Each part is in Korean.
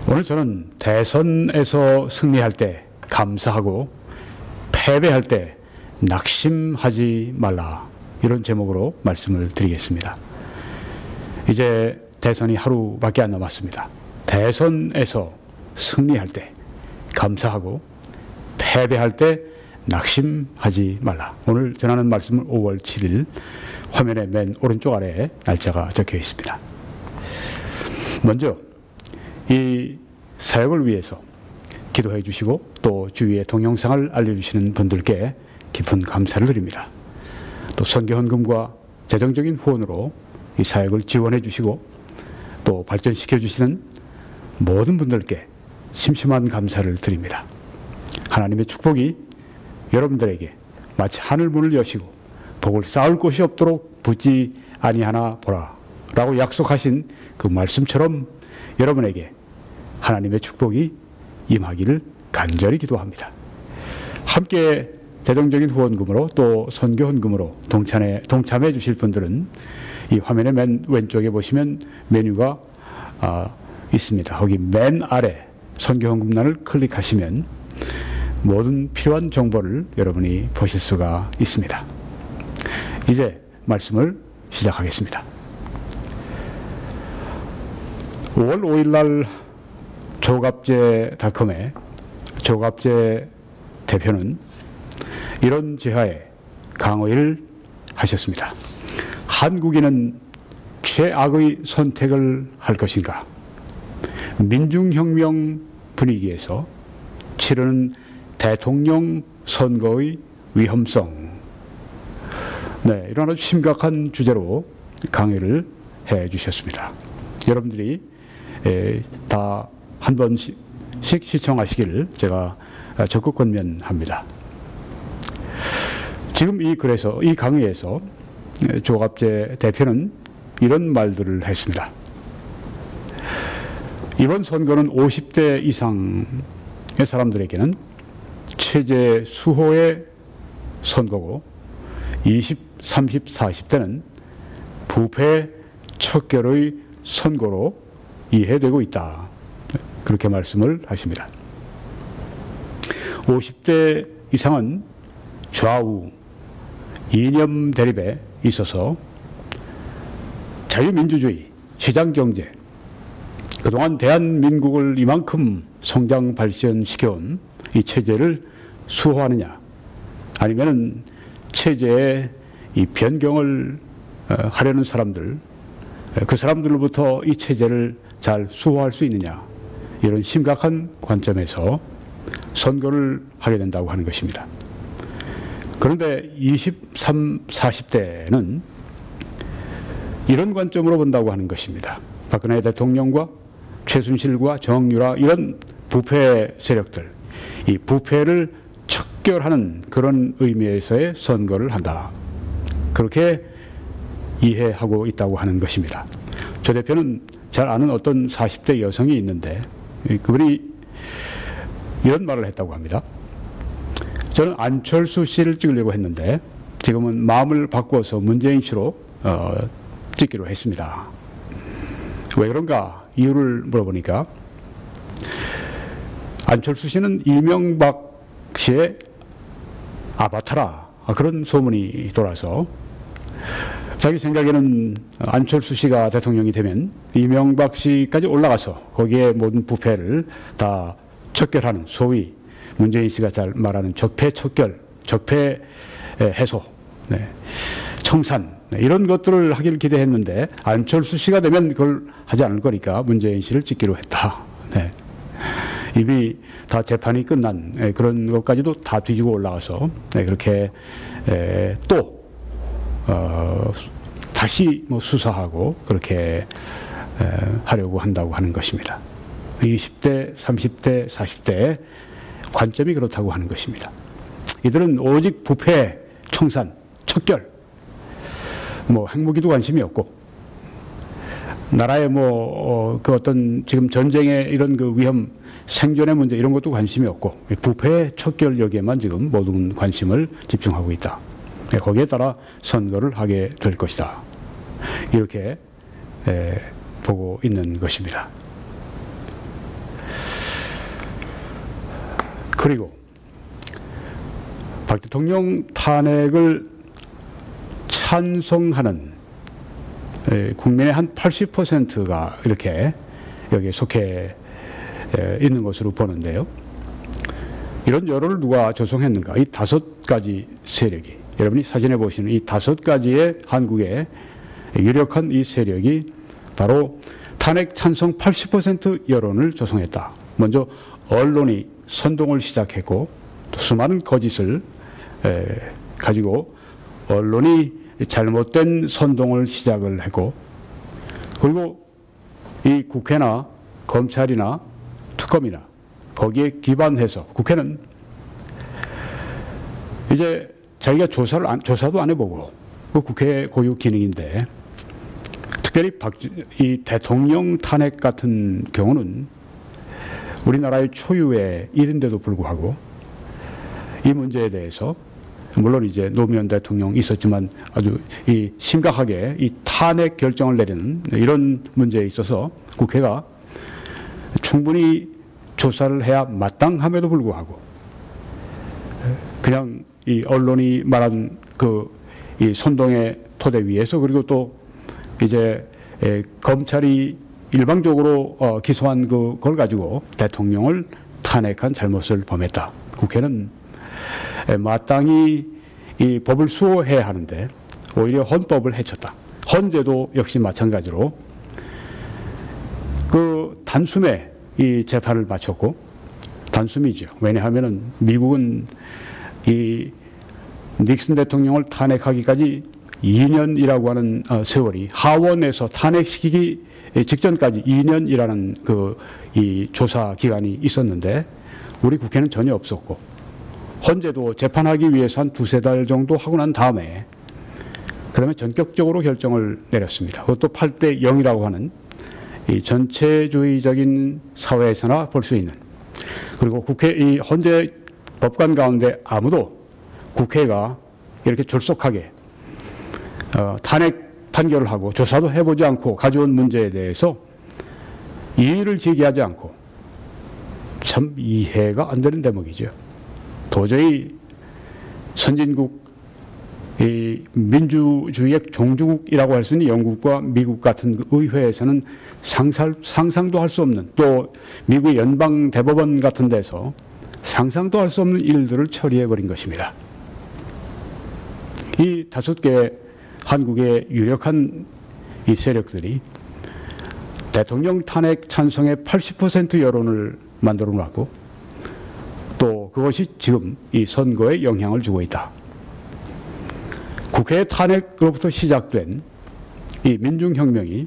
오늘 저는 대선에서 승리할 때 감사하고 패배할 때 낙심하지 말라, 이런 제목으로 말씀을 드리겠습니다. 이제 대선이 하루밖에 안 남았습니다. 대선에서 승리할 때 감사하고 패배할 때 낙심하지 말라. 오늘 전하는 말씀은 5월 7일 화면의 맨 오른쪽 아래에 날짜가 적혀 있습니다. 먼저 이 사역을 위해서 기도해 주시고 또 주위에 동영상을 알려주시는 분들께 깊은 감사를 드립니다. 또 선교헌금과 재정적인 후원으로 이 사역을 지원해 주시고 또 발전시켜 주시는 모든 분들께 심심한 감사를 드립니다. 하나님의 축복이 여러분들에게 마치 하늘문을 여시고 복을 쌓을 곳이 없도록 붙지 아니하나 보라 라고 약속하신 그 말씀처럼 여러분에게 하나님의 축복이 임하기를 간절히 기도합니다. 함께 재정적인 후원금으로 또 선교헌금으로 동참해 주실 분들은 이 화면의 맨 왼쪽에 보시면 메뉴가 있습니다. 거기 맨 아래 선교헌금란을 클릭하시면 모든 필요한 정보를 여러분이 보실 수가 있습니다. 이제 말씀을 시작하겠습니다. 5월 5일 날 조갑제닷컴의 조갑제 대표는 이런 제하에 강의를 하셨습니다. 한국인은 최악의 선택을 할 것인가? 민중혁명 분위기에서 치르는 대통령 선거의 위험성. 네, 이런 아주 심각한 주제로 강의를 해 주셨습니다. 여러분들이 다 한 번씩 시청하시기를 제가 적극 권면합니다. 지금 그래서 이 강의에서 조갑제 대표는 이런 말들을 했습니다. 이번 선거는 50대 이상의 사람들에게는 체제 수호의 선거고 20, 30, 40대는 부패 척결의 선거로 이해되고 있다. 그렇게 말씀을 하십니다. 50대 이상은 좌우 이념 대립에 있어서 자유민주주의, 시장경제, 그동안 대한민국을 이만큼 성장 발전시켜온 이 체제를 수호하느냐, 아니면 체제의 이 변경을 하려는 사람들, 그 사람들로부터 이 체제를 잘 수호할 수 있느냐, 이런 심각한 관점에서 선거를 하게 된다고 하는 것입니다. 그런데 23, 40대는 이런 관점으로 본다고 하는 것입니다. 박근혜 대통령과 최순실과 정유라 이런 부패 세력들, 이 부패를 척결하는 그런 의미에서의 선거를 한다. 그렇게 이해하고 있다고 하는 것입니다. 조 대표는 잘 아는 어떤 40대 여성이 있는데 그분이 이런 말을 했다고 합니다. 저는 안철수 씨를 찍으려고 했는데 지금은 마음을 바꿔서 문재인 씨로 찍기로 했습니다. 왜 그런가 이유를 물어보니까 안철수 씨는 이명박 씨의 아바타라, 그런 소문이 돌아서 자기 생각에는 안철수 씨가 대통령이 되면 이명박 씨까지 올라가서 거기에 모든 부패를 다 척결하는, 소위 문재인 씨가 잘 말하는 적폐 척결, 적폐 해소, 네, 청산, 네, 이런 것들을 하기를 기대했는데 안철수 씨가 되면 그걸 하지 않을 거니까 문재인 씨를 찍기로 했다. 네. 이미 다 재판이 끝난 그런 것까지도 다 뒤지고 올라가서 그렇게 또 다시 수사하고 그렇게 하려고 한다고 하는 것입니다. 20대, 30대, 40대의 관점이 그렇다고 하는 것입니다. 이들은 오직 부패, 청산, 척결, 핵무기도 관심이 없고 나라의 그 어떤 지금 전쟁의 이런 그 위험, 생존의 문제 이런 것도 관심이 없고 부패 척결 여기에만 지금 모든 관심을 집중하고 있다. 거기에 따라 선거를 하게 될 것이다. 이렇게 보고 있는 것입니다. 그리고 박 대통령 탄핵을 찬성하는 국민의 한 80%가 이렇게 여기에 속해 있는 것으로 보는데요. 이런 여론을 누가 조성했는가? 이 5가지 세력이, 여러분이 사진에 보시는 이 5가지의 한국의 유력한 이 세력이 바로 탄핵 찬성 80% 여론을 조성했다. 먼저 언론이 선동을 시작했고, 또 수많은 거짓을 가지고 언론이 잘못된 선동을 시작을 했고, 그리고 이 국회나 검찰이나 특검이나 거기에 기반해서 국회는 이제 자기가 조사도 안 해보고, 그 국회 고유 기능인데, 특별히 이 대통령 탄핵 같은 경우는 우리나라의 초유의 일인데도 불구하고 이 문제에 대해서, 물론 이제 노무현 대통령 있었지만 아주 이 심각하게 이 탄핵 결정을 내리는 이런 문제에 있어서 국회가 충분히 조사를 해야 마땅함에도 불구하고 그냥 이 언론이 말한 이 선동의 토대 위에서, 그리고 또 이제 검찰이 일방적으로 기소한 그걸 가지고 대통령을 탄핵한 잘못을 범했다. 국회는 마땅히 이 법을 수호해야 하는데 오히려 헌법을 해쳤다. 헌재도 역시 마찬가지로 그 단숨에 이 재판을 마쳤고, 단숨이죠. 왜냐하면은 미국은 이 닉슨 대통령을 탄핵하기까지 2년이라고 하는 세월이, 하원에서 탄핵시키기 직전까지 2년이라는 이 조사 기간이 있었는데 우리 국회는 전혀 없었고, 헌재도 재판하기 위해서 한 2~3달 정도 하고 난 다음에 그다음에 전격적으로 결정을 내렸습니다. 그것도 8대 0이라고 하는 이 전체주의적인 사회에서나 볼 수 있는, 그리고 이 헌재 법관 가운데 아무도 국회가 이렇게 졸속하게 탄핵 판결을 하고 조사도 해보지 않고 가져온 문제에 대해서 이의를 제기하지 않고, 참 이해가 안 되는 대목이죠. 도저히 선진국, 이 민주주의의 종주국이라고 할 수 있는 영국과 미국 같은 의회에서는 상상도 할 수 없는, 또 미국의 연방 대법원 같은 데서 상상도 할 수 없는 일들을 처리해버린 것입니다. 이 5개의 한국의 유력한 이 세력들이 대통령 탄핵 찬성의 80% 여론을 만들어 놨고, 또 그것이 지금 이 선거에 영향을 주고 있다. 국회 탄핵으로부터 시작된 이 민중혁명이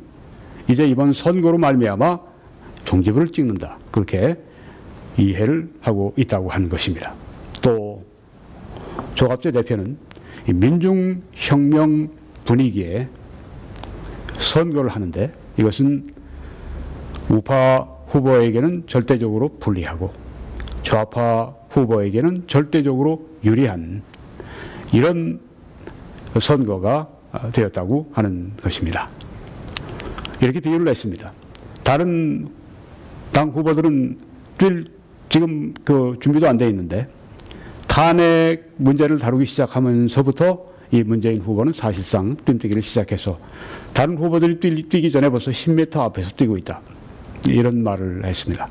이제 이번 선거로 말미암아 종지부를 찍는다. 그렇게 이해를 하고 있다고 하는 것입니다. 또 조갑재 대표는 이 민중혁명 분위기에 선거를 하는데 이것은 우파 후보에게는 절대적으로 불리하고 좌파 후보에게는 절대적으로 유리한 이런 선거가 되었다고 하는 것입니다. 이렇게 비유를 했습니다. 다른 당 후보들은 지금 준비도 안 돼 있는데 탄핵 문제를 다루기 시작하면서부터 이 문재인 후보는 사실상 뜀뛰기를 시작해서 다른 후보들이 뛰기 전에 벌써 10m 앞에서 뛰고 있다. 이런 말을 했습니다.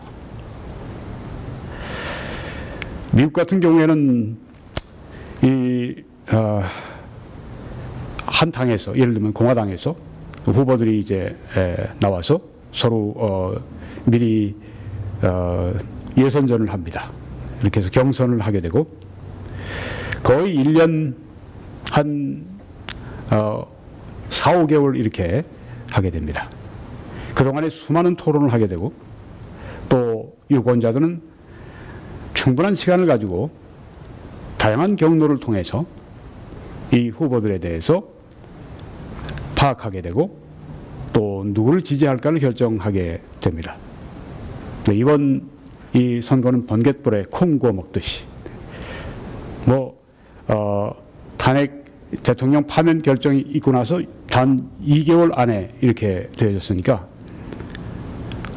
미국 같은 경우에는 한 당에서, 예를 들면 공화당에서 후보들이 이제 나와서 서로 미리 예선전을 합니다. 이렇게 해서 경선을 하게 되고 거의 1년 한 4~5개월 이렇게 하게 됩니다. 그동안에 수많은 토론을 하게 되고 또 유권자들은 충분한 시간을 가지고 다양한 경로를 통해서 이 후보들에 대해서 파악하게 되고 또 누구를 지지할까를 결정하게 됩니다. 이번 이 선거는 번갯불에 콩 구워 먹듯이 탄핵 대통령 파면 결정이 있고 나서 단 2개월 안에 이렇게 되어졌으니까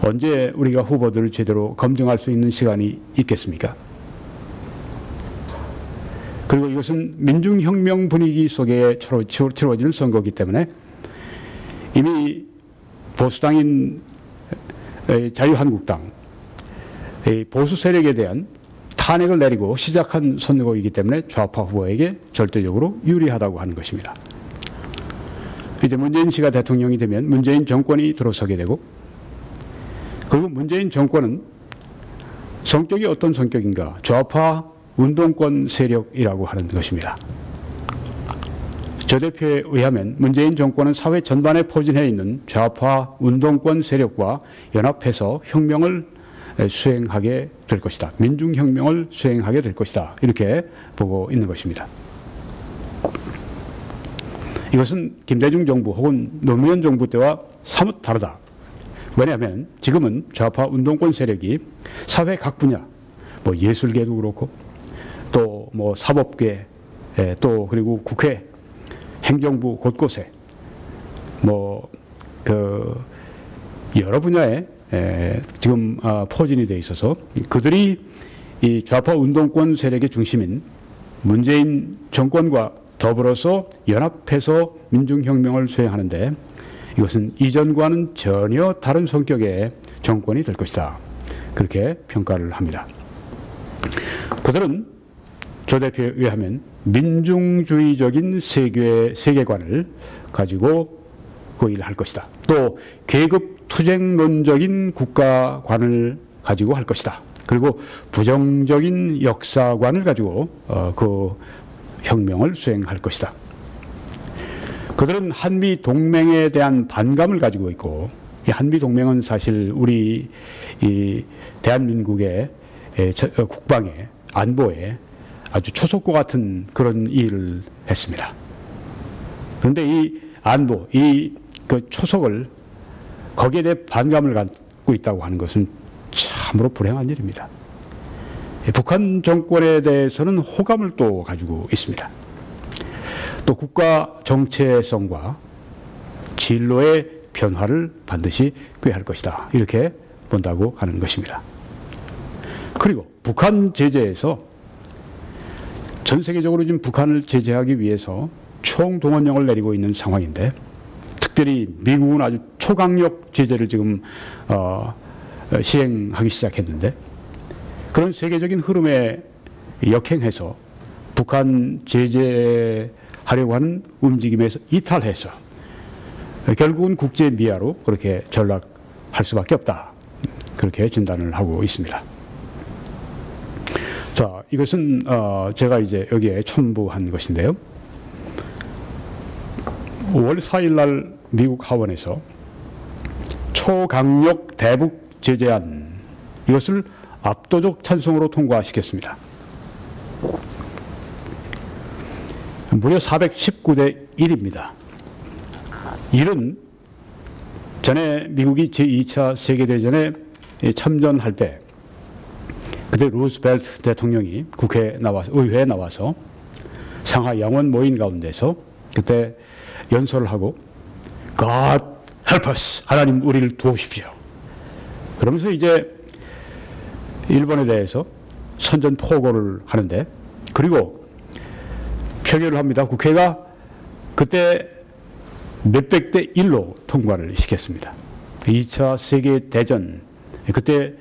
언제 우리가 후보들을 제대로 검증할 수 있는 시간이 있겠습니까? 그리고 이것은 민중혁명 분위기 속에 치러지는 선거이기 때문에 이미 보수당인 자유한국당 보수 세력에 대한 탄핵을 내리고 시작한 선거이기 때문에 좌파 후보에게 절대적으로 유리하다고 하는 것입니다. 이제 문재인 씨가 대통령이 되면 문재인 정권이 들어서게 되고, 그리고 문재인 정권은 성격이 어떤 성격인가? 좌파 운동권 세력이라고 하는 것입니다. 저 대표에 의하면 문재인 정권은 사회 전반에 포진해 있는 좌파 운동권 세력과 연합해서 혁명을 수행하게 될 것이다. 민중혁명을 수행하게 될 것이다. 이렇게 보고 있는 것입니다. 이것은 김대중 정부 혹은 노무현 정부 때와 사뭇 다르다. 왜냐하면 지금은 좌파 운동권 세력이 사회 각 분야, 뭐 예술계도 그렇고 또 뭐 사법계, 또 그리고 국회, 행정부 곳곳에 뭐 그 여러 분야에 지금 포진이 돼 있어서 그들이 이 좌파 운동권 세력의 중심인 문재인 정권과 더불어서 연합해서 민중혁명을 수행하는데, 이것은 이전과는 전혀 다른 성격의 정권이 될 것이다. 그렇게 평가를 합니다. 그들은 조 대표에 의하면 민중주의적인 세계관을 가지고 그 일을 할 것이다. 또 계급 투쟁론적인 국가관을 가지고 할 것이다. 그리고 부정적인 역사관을 가지고 그 혁명을 수행할 것이다. 그들은 한미 동맹에 대한 반감을 가지고 있고, 이 한미 동맹은 사실 우리 이 대한민국의 국방에, 안보에 아주 초석과 같은 그런 일을 했습니다. 그런데 이 안보, 그 초석을 거기에 대해 반감을 갖고 있다고 하는 것은 참으로 불행한 일입니다. 북한 정권에 대해서는 호감을 또 가지고 있습니다. 또 국가 정체성과 진로의 변화를 반드시 꾀할 것이다. 이렇게 본다고 하는 것입니다. 그리고 북한 제재에서 전 세계적으로 지금 북한을 제재하기 위해서 총동원령을 내리고 있는 상황인데, 특별히 미국은 아주 초강력 제재를 지금 시행하기 시작했는데, 그런 세계적인 흐름에 역행해서 북한 제재하려고 하는 움직임에서 이탈해서 결국은 국제 미아로 그렇게 전락할 수밖에 없다. 그렇게 진단을 하고 있습니다. 자, 이것은 제가 이제 여기에 첨부한 것인데요. 5월 4일 날 미국 하원에서 초강력 대북 제재안, 이것을 압도적 찬성으로 통과시켰습니다. 무려 419대 1입니다. 이는 전에 미국이 제2차 세계대전에 참전할 때, 그때 루스벨트 대통령이 의회에 나와서 상하 양원 모임 가운데서 그때 연설을 하고 God help us, 하나님 우리를 도우십시오. 그러면서 이제 일본에 대해서 선전포고를 하는데, 그리고 표결을 합니다. 국회가 그때 몇백 대 1로 통과를 시켰습니다. 2차 세계대전 그때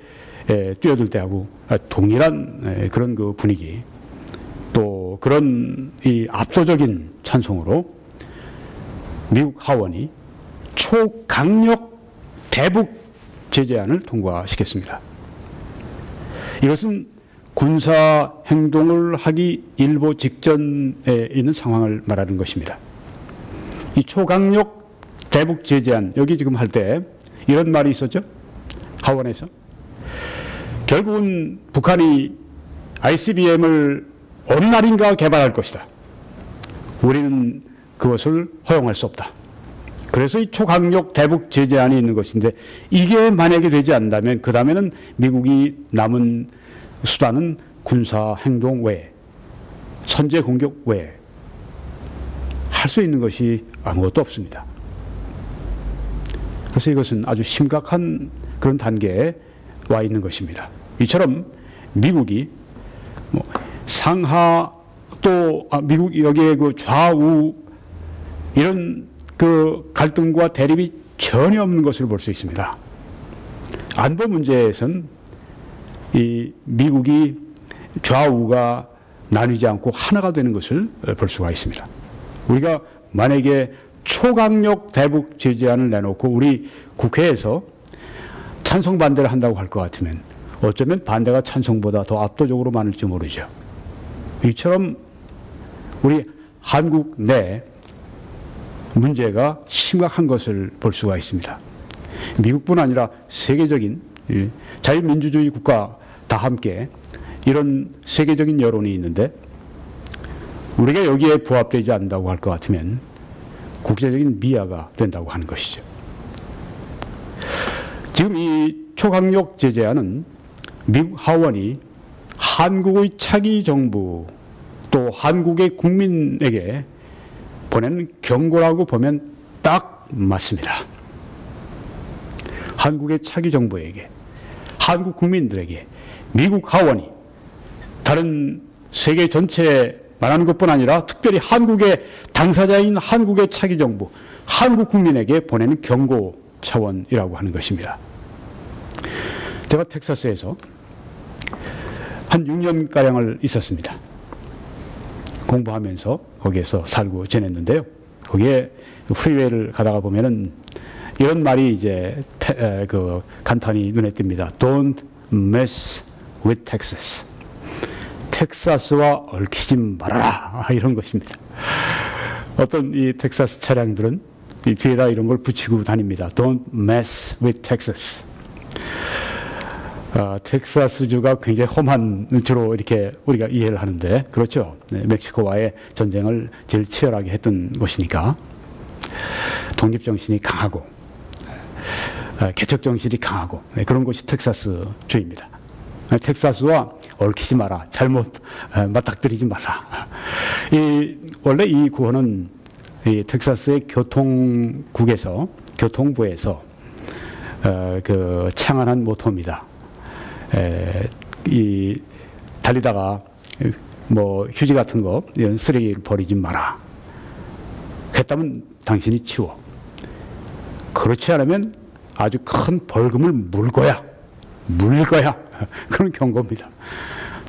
뛰어들 때하고 동일한 그런 그 분위기, 또 그런 이 압도적인 찬성으로 미국 하원이 초강력 대북 제재안을 통과시켰습니다. 이것은 군사 행동을 하기 일보 직전에 있는 상황을 말하는 것입니다. 이 초강력 대북 제재안, 여기 지금 할 때 이런 말이 있었죠? 하원에서. 결국은 북한이 ICBM을 어느 날인가 개발할 것이다. 우리는 그것을 허용할 수 없다. 그래서 이 초강력 대북 제재안이 있는 것인데, 이게 만약에 되지 않는다면 그 다음에는 미국이 남은 수단은 군사 행동 외에, 선제 공격 외에 할 수 있는 것이 아무것도 없습니다. 그래서 이것은 아주 심각한 그런 단계에 와 있는 것입니다. 이처럼 미국이 상하 또 미국 여기에 그 좌우 이런 그 갈등과 대립이 전혀 없는 것을 볼 수 있습니다. 안보 문제에선 이 미국이 좌우가 나뉘지 않고 하나가 되는 것을 볼 수가 있습니다. 우리가 만약에 초강력 대북 제재안을 내놓고 우리 국회에서 찬성 반대를 한다고 할 것 같으면 어쩌면 반대가 찬성보다 더 압도적으로 많을지 모르죠. 이처럼 우리 한국 내 문제가 심각한 것을 볼 수가 있습니다. 미국뿐 아니라 세계적인 자유민주주의 국가 다 함께 이런 세계적인 여론이 있는데 우리가 여기에 부합되지 않는다고 할 것 같으면 국제적인 미아가 된다고 하는 것이죠. 지금 이 초강력 제재안은 미국 하원이 한국의 차기 정부 또 한국의 국민에게 보내는 경고라고 보면 딱 맞습니다. 한국의 차기 정부에게, 한국 국민들에게 미국 하원이 다른 세계 전체에 말하는 것뿐 아니라 특별히 한국의 당사자인 한국의 차기 정부, 한국 국민에게 보내는 경고 차원이라고 하는 것입니다. 제가 텍사스에서 한 6년가량을 있었습니다. 공부하면서 거기에서 살고 지냈는데요. 거기에 프리웨이를 가다가 보면은 이런 말이 이제 간단히 눈에 띕니다. Don't mess with Texas. 텍사스와 얽히지 말아라. 이런 것입니다. 어떤 이 텍사스 차량들은 이 뒤에다 이런 걸 붙이고 다닙니다. Don't mess with Texas. 텍사스주가 굉장히 험한 주로 이렇게 우리가 이해를 하는데 그렇죠. 네, 멕시코와의 전쟁을 제일 치열하게 했던 곳이니까 독립정신이 강하고 개척정신이 강하고 네, 그런 곳이 텍사스주입니다. 텍사스와 얽히지 마라. 잘못 맞닥뜨리지 마라. 원래 이 구호는 이 텍사스의 교통부에서 창안한 모토입니다. 달리다가 뭐 휴지 같은 거 이런 쓰레기를 버리지 마라. 그랬다면 당신이 치워. 그렇지 않으면 아주 큰 벌금을 물릴 거야. 그런 경고입니다.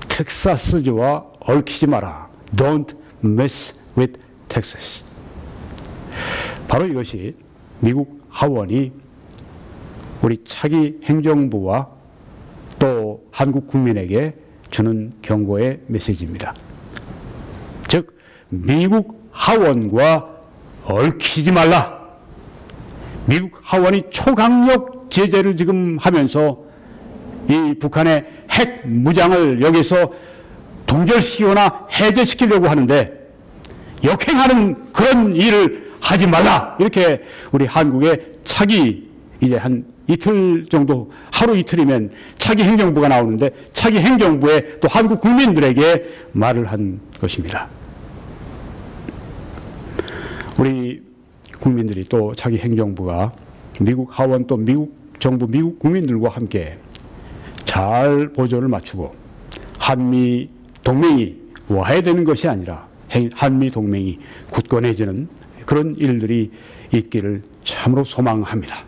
텍사스주와 얽히지 마라. Don't mess with Texas. 바로 이것이 미국 하원이 우리 차기 행정부와 또 한국 국민에게 주는 경고의 메시지입니다. 즉 미국 하원과 얽히지 말라. 미국 하원이 초강력 제재를 지금 하면서 이 북한의 핵 무장을 여기서 동결시키거나 해제시키려고 하는데 역행하는 그런 일을 하지 말라. 이렇게 우리 한국의 차기 이제 한 이틀 정도, 하루 이틀이면 차기 행정부가 나오는데 차기 행정부에 또 한국 국민들에게 말을 한 것입니다. 우리 국민들이 또 차기 행정부가 미국 하원 또 미국 정부, 미국 국민들과 함께 잘 보조를 맞추고 한미 동맹이 와해되는 것이 아니라 한미 동맹이 굳건해지는 그런 일들이 있기를 참으로 소망합니다.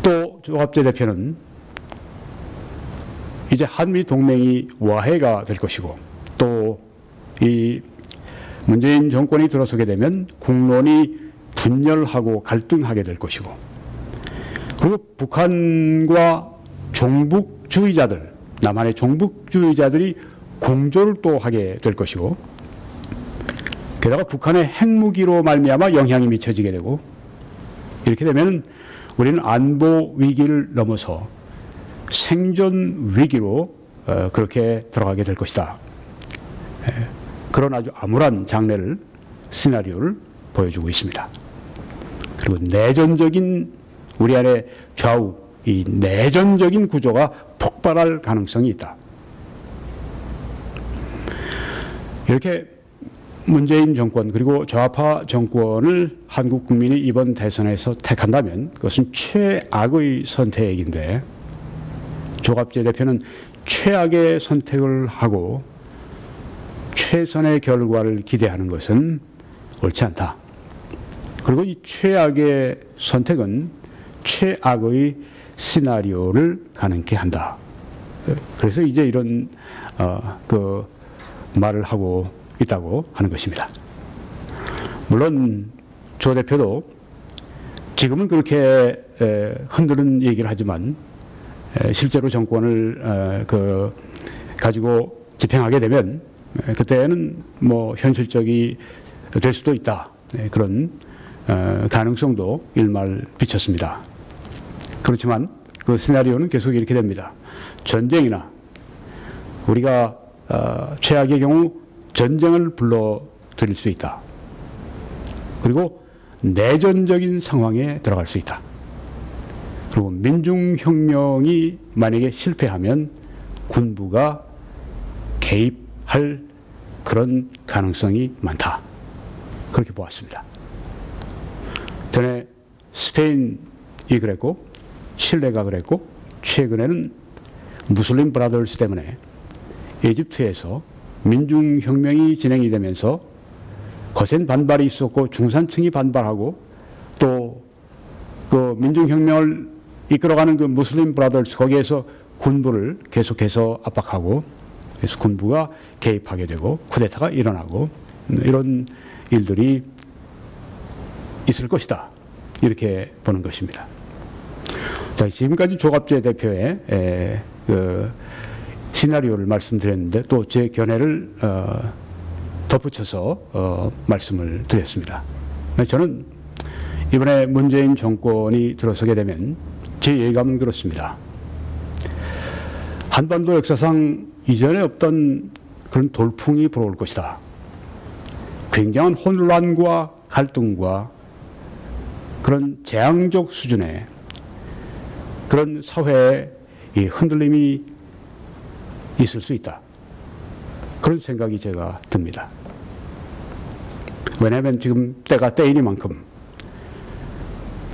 또 조갑재 대표는 이제 한미 동맹이 와해가 될 것이고 또 이 문재인 정권이 들어서게 되면 국론이 분열하고 갈등하게 될 것이고 그리고 북한과 종북주의자들, 남한의 종북주의자들이 공조를 또 하게 될 것이고 게다가 북한의 핵무기로 말미암아 영향이 미쳐지게 되고 이렇게 되면 우리는 안보 위기를 넘어서 생존 위기로 그렇게 들어가게 될 것이다. 그런 아주 암울한 장래를, 시나리오를 보여주고 있습니다. 그리고 내전적인 우리 안에 좌우, 이 내전적인 구조가 폭발할 가능성이 있다. 이렇게 문재인 정권 그리고 좌파 정권을 한국 국민이 이번 대선에서 택한다면 그것은 최악의 선택인데 조갑재 대표는 최악의 선택을 하고 최선의 결과를 기대하는 것은 옳지 않다. 그리고 이 최악의 선택은 최악의 시나리오를 가능케 한다. 그래서 이제 이런 그 말을 하고 있다고 하는 것입니다. 물론 조 대표도 지금은 그렇게 흔드는 얘기를 하지만 실제로 정권을 가지고 집행하게 되면 그때는 뭐 현실적이 될 수도 있다. 그런 가능성도 일말 비쳤습니다. 그렇지만 그 시나리오는 계속 이렇게 됩니다. 전쟁이나 우리가 최악의 경우 전쟁을 불러들일 수 있다. 그리고 내전적인 상황에 들어갈 수 있다. 그리고 민중혁명이 만약에 실패하면 군부가 개입할 그런 가능성이 많다. 그렇게 보았습니다. 전에 스페인이 그랬고 칠레가 그랬고 최근에는 무슬림 브라더스 때문에 이집트에서 민중혁명이 진행이 되면서 거센 반발이 있었고 중산층이 반발하고 또 그 민중혁명을 이끌어가는 그 무슬림 브라더스 거기에서 군부를 계속해서 압박하고 그래서 군부가 개입하게 되고 쿠데타가 일어나고 이런 일들이 있을 것이다. 이렇게 보는 것입니다. 자, 지금까지 조갑재 대표의 그 시나리오를 말씀드렸는데 또 제 견해를 덧붙여서 말씀을 드렸습니다. 저는 이번에 문재인 정권이 들어서게 되면 제 예감은 그렇습니다. 한반도 역사상 이전에 없던 그런 돌풍이 불어올 것이다. 굉장한 혼란과 갈등과 그런 재앙적 수준의 그런 사회의 흔들림이 있을 수 있다. 그런 생각이 제가 듭니다. 왜냐하면 지금 때가 때이니만큼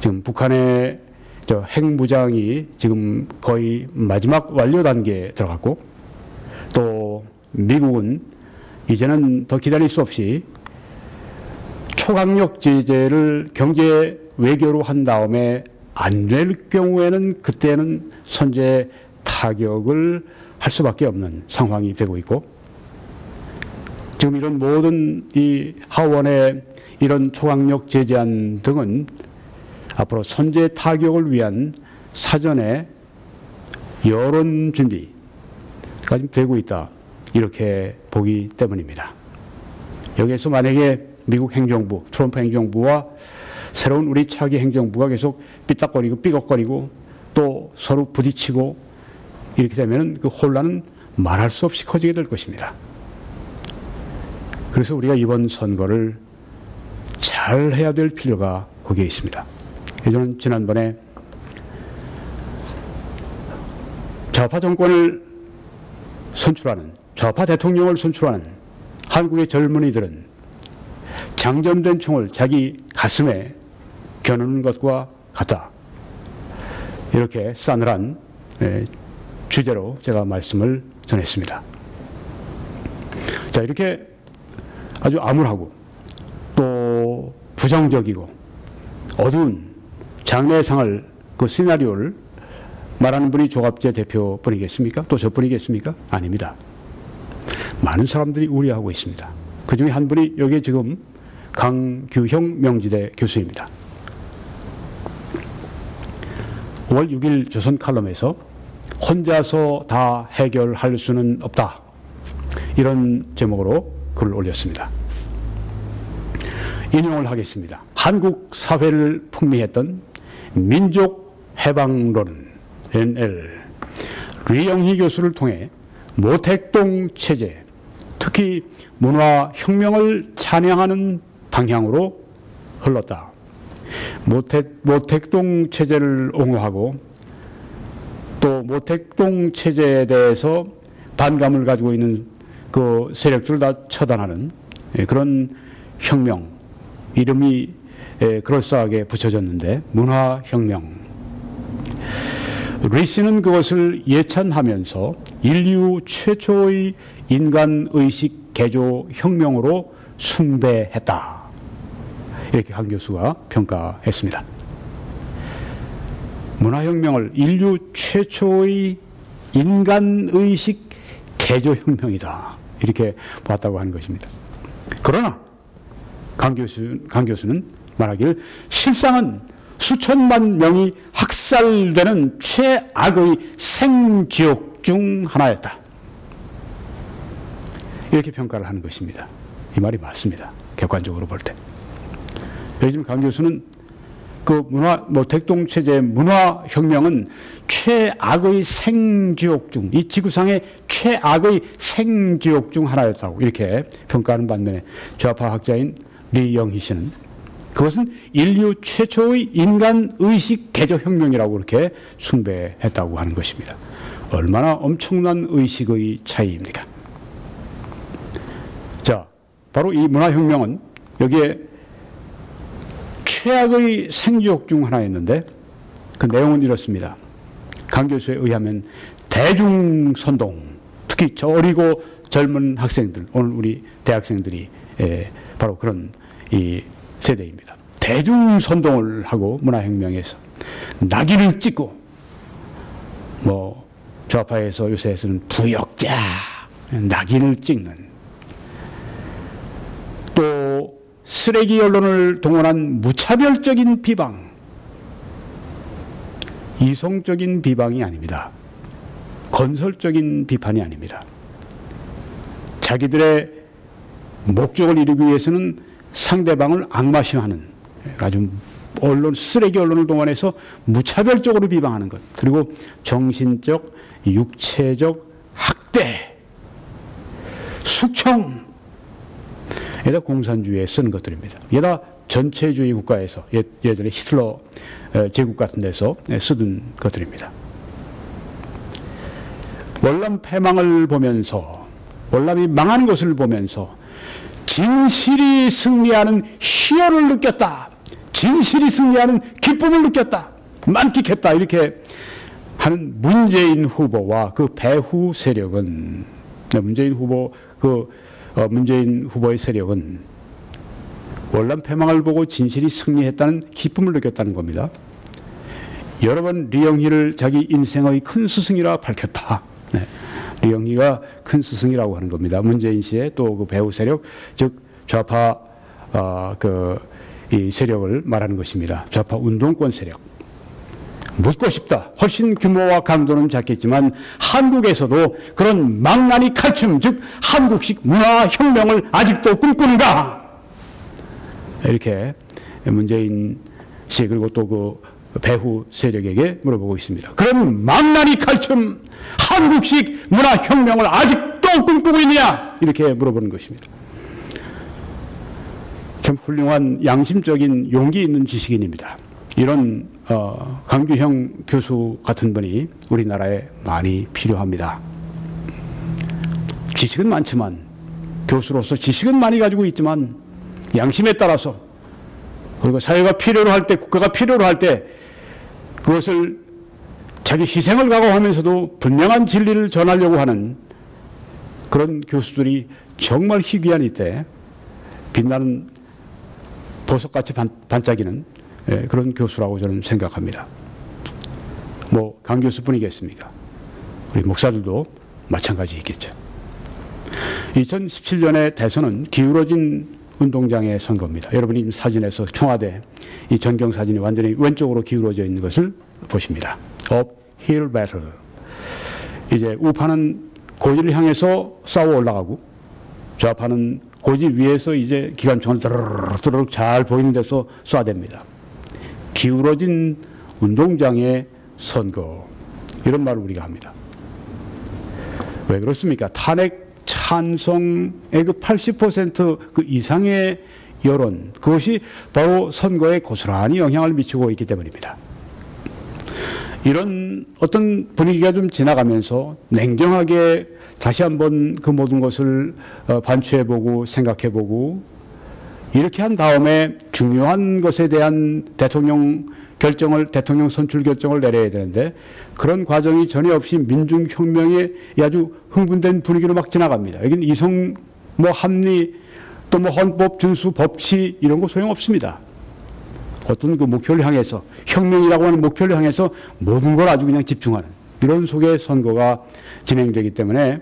지금 북한의 핵무장이 지금 거의 마지막 완료 단계에 들어갔고 또 미국은 이제는 더 기다릴 수 없이 초강력 제재를 경제 외교로 한 다음에 안 될 경우에는 그때는 선제 타격을 할 수밖에 없는 상황이 되고 있고 지금 이런 모든 이 하원의 이런 초강력 제재안 등은 앞으로 선제 타격을 위한 사전에 여론 준비가 지금 되고 있다. 이렇게 보기 때문입니다. 여기에서 만약에 미국 행정부, 트럼프 행정부와 새로운 우리 차기 행정부가 계속 삐딱거리고 삐걱거리고 또 서로 부딪히고 이렇게 되면 그 혼란은 말할 수 없이 커지게 될 것입니다. 그래서 우리가 이번 선거를 잘 해야 될 필요가 거기에 있습니다. 저는 지난번에 좌파 정권을 선출하는, 좌파 대통령을 선출하는 한국의 젊은이들은 장전된 총을 자기 가슴에 겨누는 것과 같다. 이렇게 싸늘한 주제로 제가 말씀을 전했습니다. 자, 이렇게 아주 암울하고 또 부정적이고 어두운 장래상을 그 시나리오를 말하는 분이 조갑재 대표뿐이겠습니까? 또 저뿐이겠습니까? 아닙니다. 많은 사람들이 우려하고 있습니다. 그 중에 한 분이 여기 지금 강규형 명지대 교수입니다. 5월 6일 조선 칼럼에서 혼자서 다 해결할 수는 없다. 이런 제목으로 글을 올렸습니다. 인용을 하겠습니다. 한국 사회를 풍미했던 민족해방론 NL 류영희 교수를 통해 모택동 체제, 특히 문화혁명을 찬양하는 방향으로 흘렀다. 모택동 체제를 옹호하고 또 모택동 체제에 대해서 반감을 가지고 있는 그 세력들을 다 처단하는 그런 혁명, 이름이 그럴싸하게 붙여졌는데 문화혁명. 리시는 그것을 예찬하면서 인류 최초의 인간의식 개조 혁명으로 숭배했다. 이렇게 강 교수가 평가했습니다. 문화혁명을 인류 최초의 인간의식 개조혁명이다. 이렇게 봤다고 하는 것입니다. 그러나 강 교수는 말하기를 실상은 수천만 명이 학살되는 최악의 생지옥 중 하나였다. 이렇게 평가를 하는 것입니다. 이 말이 맞습니다. 객관적으로 볼 때. 요즘 강 교수는 그 택동체제 문화혁명은 최악의 생지옥 중, 이 지구상의 최악의 생지옥 중 하나였다고 이렇게 평가하는 반면에 좌파 학자인 리영희 씨는 그것은 인류 최초의 인간의식 개조혁명이라고 그렇게 숭배했다고 하는 것입니다. 얼마나 엄청난 의식의 차이입니까? 자, 바로 이 문화혁명은 여기에 최악의 생지옥 중 하나였는데 그 내용은 이렇습니다. 강 교수에 의하면 대중선동, 특히 저 어리고 젊은 학생들, 오늘 우리 대학생들이 바로 그런 이 세대입니다. 대중선동을 하고 문화혁명에서 낙인을 찍고 뭐 좌파에서 요새에서는 부역자 낙인을 찍는, 또 쓰레기 언론을 동원한 무차별적인 비방, 이성적인 비방이 아닙니다. 건설적인 비판이 아닙니다. 자기들의 목적을 이루기 위해서는 상대방을 악마시하는 아주 쓰레기 언론을 동원해서 무차별적으로 비방하는 것, 그리고 정신적, 육체적 학대, 숙청, 에다 공산주의에 쓰는 것들입니다. 얘다 전체주의 국가에서 예전에 히틀러 제국 같은 데서 쓰던 것들입니다. 월남 패망을 보면서, 월남이 망하는 것을 보면서 진실이 승리하는 희열을 느꼈다. 진실이 승리하는 기쁨을 느꼈다. 만끽했다. 이렇게 하는 문재인 후보와 그 배후 세력은, 문재인 후보의 세력은 월남 패망을 보고 진실이 승리했다는 기쁨을 느꼈다는 겁니다. 여러 번 리영희를 자기 인생의 큰 스승이라 밝혔다. 네. 리영희가 큰 스승이라고 하는 겁니다. 문재인 씨의 또 그 배후 세력, 즉 좌파 이 세력을 말하는 것입니다. 좌파 운동권 세력. 묻고 싶다. 훨씬 규모와 강도는 작겠지만 한국에서도 그런 망나니 칼춤, 즉 한국식 문화혁명을 아직도 꿈꾸는가? 이렇게 문재인 씨 그리고 또 그 배후 세력에게 물어보고 있습니다. 그런 망나니 칼춤, 한국식 문화혁명을 아직도 꿈꾸고 있느냐? 이렇게 물어보는 것입니다. 참 훌륭한 양심적인 용기 있는 지식인입니다. 이런 강규형 교수 같은 분이 우리나라에 많이 필요합니다. 지식은 많지만, 교수로서 지식은 많이 가지고 있지만 양심에 따라서, 그리고 사회가 필요로 할 때, 국가가 필요로 할 때 그것을 자기 희생을 각오하면서도 분명한 진리를 전하려고 하는 그런 교수들이 정말 희귀한 이때 빛나는 보석같이 반짝이는 그런 교수라고 저는 생각합니다. 뭐 강 교수뿐이겠습니까? 우리 목사들도 마찬가지 있겠죠. 2017년의 대선은 기울어진 운동장의 선거입니다. 여러분이 사진에서 청와대 이 전경 사진이 완전히 왼쪽으로 기울어져 있는 것을 보십니다. uphill battle. 이제 우파는 고지를 향해서 싸워 올라가고 좌파는 고지 위에서 이제 기관총을 드르륵 잘 보이는 데서 쏴댑니다. 기울어진 운동장의 선거, 이런 말을 우리가 합니다. 왜 그렇습니까? 탄핵 찬성의 그 80% 그 이상의 여론, 그것이 바로 선거에 고스란히 영향을 미치고 있기 때문입니다. 이런 어떤 분위기가 좀 지나가면서 냉정하게 다시 한번 그 모든 것을 반추해보고 생각해보고 이렇게 한 다음에 중요한 것에 대한 대통령 결정을, 대통령 선출 결정을 내려야 되는데 그런 과정이 전혀 없이 민중혁명에 아주 흥분된 분위기로 막 지나갑니다. 여기는 이성, 뭐 합리, 또 뭐 헌법, 준수, 법치 이런 거 소용없습니다. 어떤 그 목표를 향해서, 혁명이라고 하는 목표를 향해서 모든 걸 아주 그냥 집중하는 이런 속에 선거가 진행되기 때문에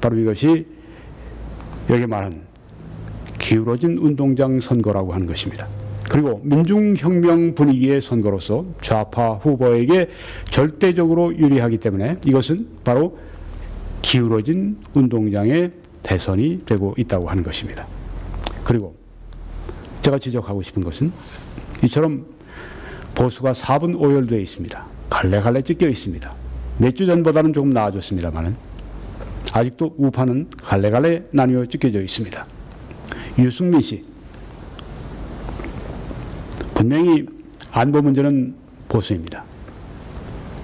바로 이것이 여기 말한 기울어진 운동장 선거라고 하는 것입니다. 그리고 민중혁명 분위기의 선거로서 좌파 후보에게 절대적으로 유리하기 때문에 이것은 바로 기울어진 운동장의 대선이 되고 있다고 하는 것입니다. 그리고 제가 지적하고 싶은 것은 이처럼 보수가 4분 오열되어 있습니다. 갈래갈래 찢겨 있습니다. 몇 주 전보다는 조금 나아졌습니다만 아직도 우파는 갈래갈래 나뉘어 찢겨져 있습니다. 유승민 씨, 분명히 안보 문제는 보수입니다.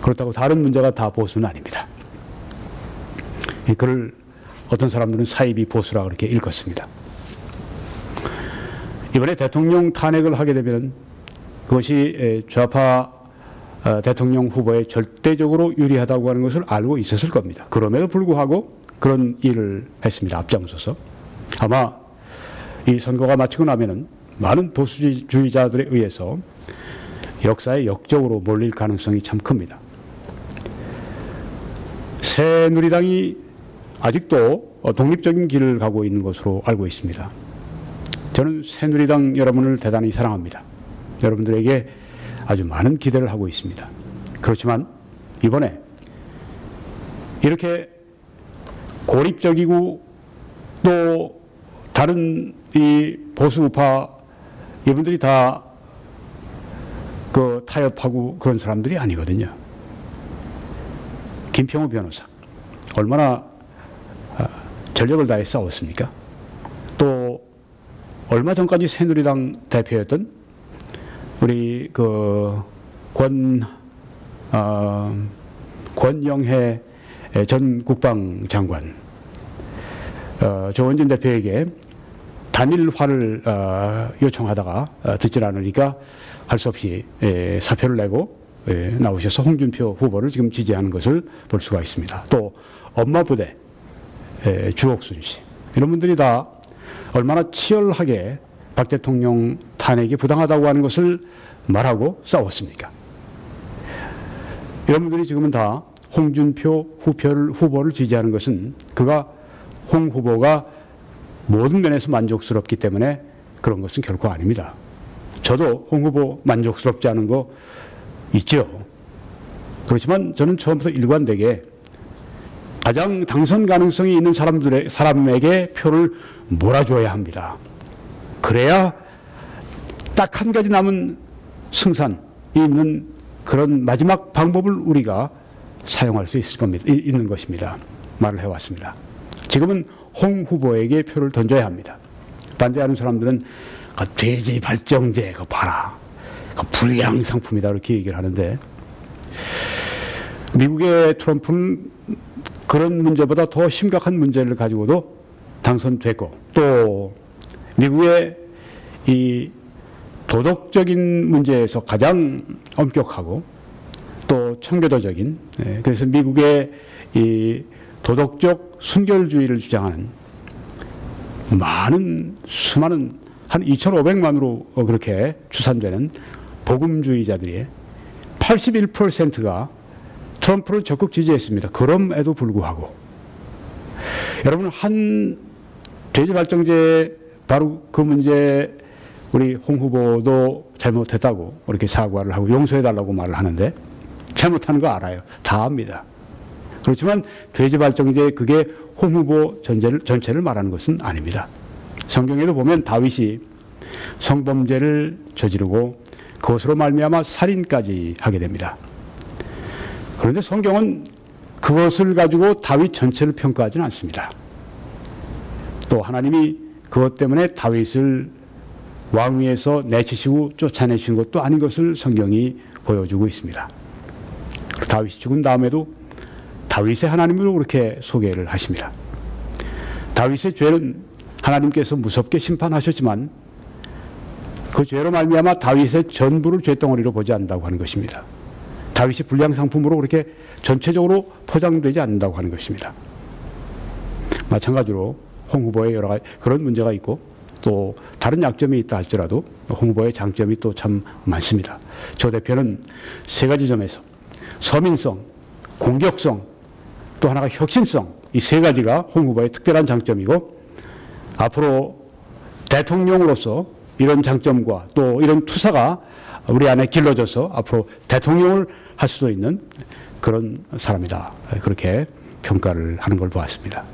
그렇다고 다른 문제가 다 보수는 아닙니다. 그걸 어떤 사람들은 사이비 보수라 그렇게 읽었습니다. 이번에 대통령 탄핵을 하게 되면 그것이 좌파 대통령 후보에 절대적으로 유리하다고 하는 것을 알고 있었을 겁니다. 그럼에도 불구하고 그런 일을 했습니다. 앞장서서. 아마 이 선거가 마치고 나면은 많은 보수주의자들에 의해서 역사의 역적으로 몰릴 가능성이 참 큽니다. 새누리당이 아직도 독립적인 길을 가고 있는 것으로 알고 있습니다. 저는 새누리당 여러분을 대단히 사랑합니다. 여러분들에게 아주 많은 기대를 하고 있습니다. 그렇지만 이번에 이렇게 고립적이고 또 다른 이 보수 우파 이분들이 다 그 타협하고 그런 사람들이 아니거든요. 김평우 변호사 얼마나 전력을 다해 싸웠습니까? 또 얼마 전까지 새누리당 대표였던 우리 그 권영해 전 국방장관 조원진 대표에게 단일화를 요청하다가 듣질 않으니까 할 수 없이 사표를 내고 나오셔서 홍준표 후보를 지금 지지하는 것을 볼 수가 있습니다. 또 엄마 부대 주옥순 씨 이런 분들이 다 얼마나 치열하게 박 대통령 탄핵이 부당하다고 하는 것을 말하고 싸웠습니까? 이런 분들이 지금은 다 홍준표 후보를 지지하는 것은 그가 홍 후보가 모든 면에서 만족스럽기 때문에 그런 것은 결코 아닙니다. 저도 홍 후보 만족스럽지 않은 거 있죠. 그렇지만 저는 처음부터 일관되게 가장 당선 가능성이 있는 사람에게 표를 몰아줘야 합니다. 그래야 딱 한 가지 남은 승산이 있는 그런 마지막 방법을 우리가 사용할 수 있는 것입니다. 말을 해왔습니다. 지금은 홍 후보에게 표를 던져야 합니다. 반대하는 사람들은 돼지 발정제 그거 봐라. 불량 상품이다 이렇게 얘기를 하는데 미국의 트럼프는 그런 문제보다 더 심각한 문제를 가지고도 당선됐고 또 미국의 이 도덕적인 문제에서 가장 엄격하고 또 청교도적인 그래서 미국의 이 도덕적 순결주의를 주장하는 수많은 한 2,500만으로 그렇게 추산되는 복음주의자들의 81%가 트럼프를 적극 지지했습니다. 그럼에도 불구하고 여러분 한 돼지 발정제 바로 그 문제 우리 홍 후보도 잘못했다고 이렇게 사과를 하고 용서해달라고 말을 하는데 잘못하는 거 알아요. 다 압니다. 그렇지만 돼지 발정제 그게 홍 후보 전체를 말하는 것은 아닙니다. 성경에도 보면 다윗이 성범죄를 저지르고 그것으로 말미암아 살인까지 하게 됩니다. 그런데 성경은 그것을 가지고 다윗 전체를 평가하지는 않습니다. 또 하나님이 그것 때문에 다윗을 왕위에서 내치시고 쫓아내신 것도 아닌 것을 성경이 보여주고 있습니다. 다윗이 죽은 다음에도 다윗의 하나님으로 그렇게 소개를 하십니다. 다윗의 죄는 하나님께서 무섭게 심판하셨지만 그 죄로 말미암아 다윗의 전부를 죄덩어리로 보지 않는다고 하는 것입니다. 다윗이 불량 상품으로 그렇게 전체적으로 포장되지 않는다고 하는 것입니다. 마찬가지로 홍 후보의 여러 가지 그런 문제가 있고 또 다른 약점이 있다 할지라도 홍 후보의 장점이 또 참 많습니다. 조 대표는 세 가지 점에서 서민성, 공격성, 또 하나가 혁신성, 이 세 가지가 홍 후보의 특별한 장점이고 앞으로 대통령으로서 이런 장점과 또 이런 투사가 우리 안에 길러져서 앞으로 대통령을 할 수도 있는 그런 사람이다. 그렇게 평가를 하는 걸 보았습니다.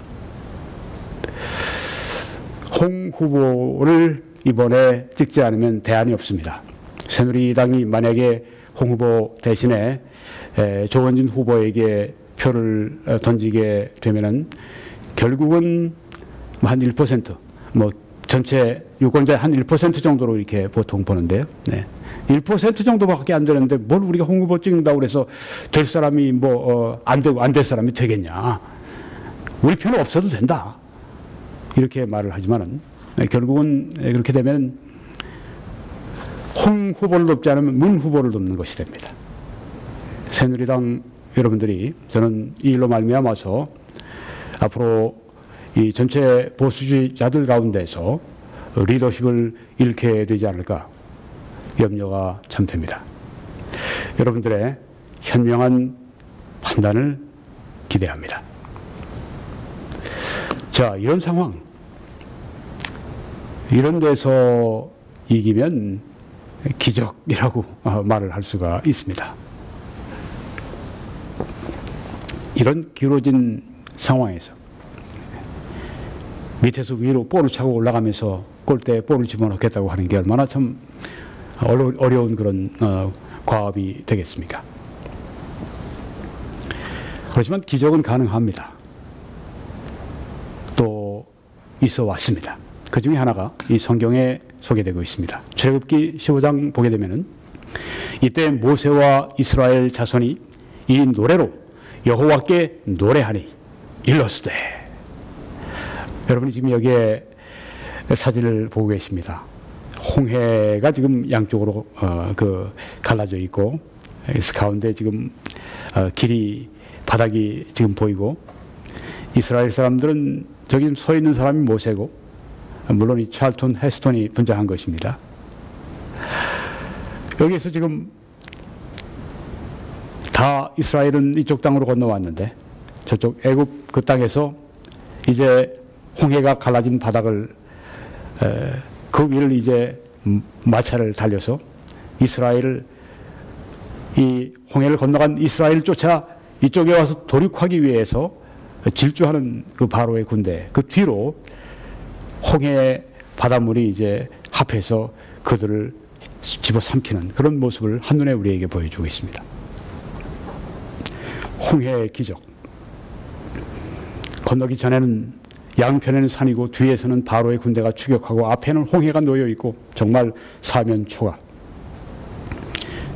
홍 후보를 이번에 찍지 않으면 대안이 없습니다. 새누리당이 만약에 홍 후보 대신에 조원진 후보에게 표를 던지게 되면은 결국은 한 1%, 전체 유권자의 한 1% 정도로 이렇게 보통 보는데요. 네. 1% 정도밖에 안 되는데 뭘 우리가 홍 후보 찍는다고 그래서 될 사람이 안 되고 안 될 사람이 되겠냐. 우리 표는 없어도 된다. 이렇게 말을 하지만은 결국은 그렇게 되면 홍 후보를 돕지 않으면 문 후보를 돕는 것이 됩니다. 새누리당 여러분들이 저는 이 일로 말미암아서 앞으로 이 전체 보수주의자들 가운데서 리더십을 잃게 되지 않을까 염려가 참 됩니다. 여러분들의 현명한 판단을 기대합니다. 자, 이런 상황, 이런 데서 이기면 기적이라고 말을 할 수가 있습니다. 이런 기울어진 상황에서 밑에서 위로 볼을 차고 올라가면서 골대에 볼을 집어넣겠다고 하는 게 얼마나 참 어려운 그런 과업이 되겠습니까? 그렇지만 기적은 가능합니다. 또 있어 왔습니다. 그 중에 하나가 이 성경에 소개되고 있습니다. 출애굽기 15장 보게 되면은 이때 모세와 이스라엘 자손이 이 노래로 여호와께 노래하니 일러스되. 여러분이 지금 여기에 사진을 보고 계십니다. 홍해가 지금 양쪽으로 갈라져 있고 가운데 지금 길이 바닥이 지금 보이고 이스라엘 사람들은 저기 서 있는 사람이 모세고 물론 이 찰턴 헤스턴이 분장한 것입니다. 여기에서 지금 다 이스라엘은 이쪽 땅으로 건너왔는데 저쪽 애굽 그 땅에서 이제 홍해가 갈라진 바닥을 그 위를 이제 마차를 달려서 이스라엘을 이 홍해를 건너간 이스라엘을 쫓아 이쪽에 와서 도륙하기 위해서 질주하는 그 바로의 군대 그 뒤로 홍해 바닷물이 이제 합해서 그들을 집어삼키는 그런 모습을 한눈에 우리에게 보여주고 있습니다. 홍해의 기적. 건너기 전에는 양편에는 산이고 뒤에서는 바로의 군대가 추격하고 앞에는 홍해가 놓여 있고 정말 사면초가.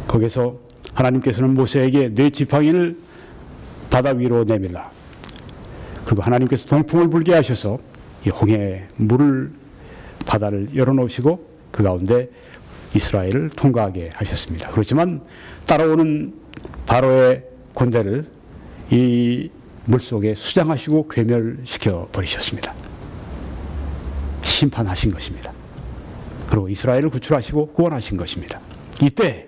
거기서 하나님께서는 모세에게 네 지팡이를 바다 위로 내밀라. 그리고 하나님께서 동풍을 불게 하셔서 이 홍해 물을 바다를 열어놓으시고 그 가운데 이스라엘을 통과하게 하셨습니다. 그렇지만 따라오는 바로의 군대를 이 물속에 수장하시고 괴멸시켜 버리셨습니다. 심판하신 것입니다. 그리고 이스라엘을 구출하시고 구원하신 것입니다. 이때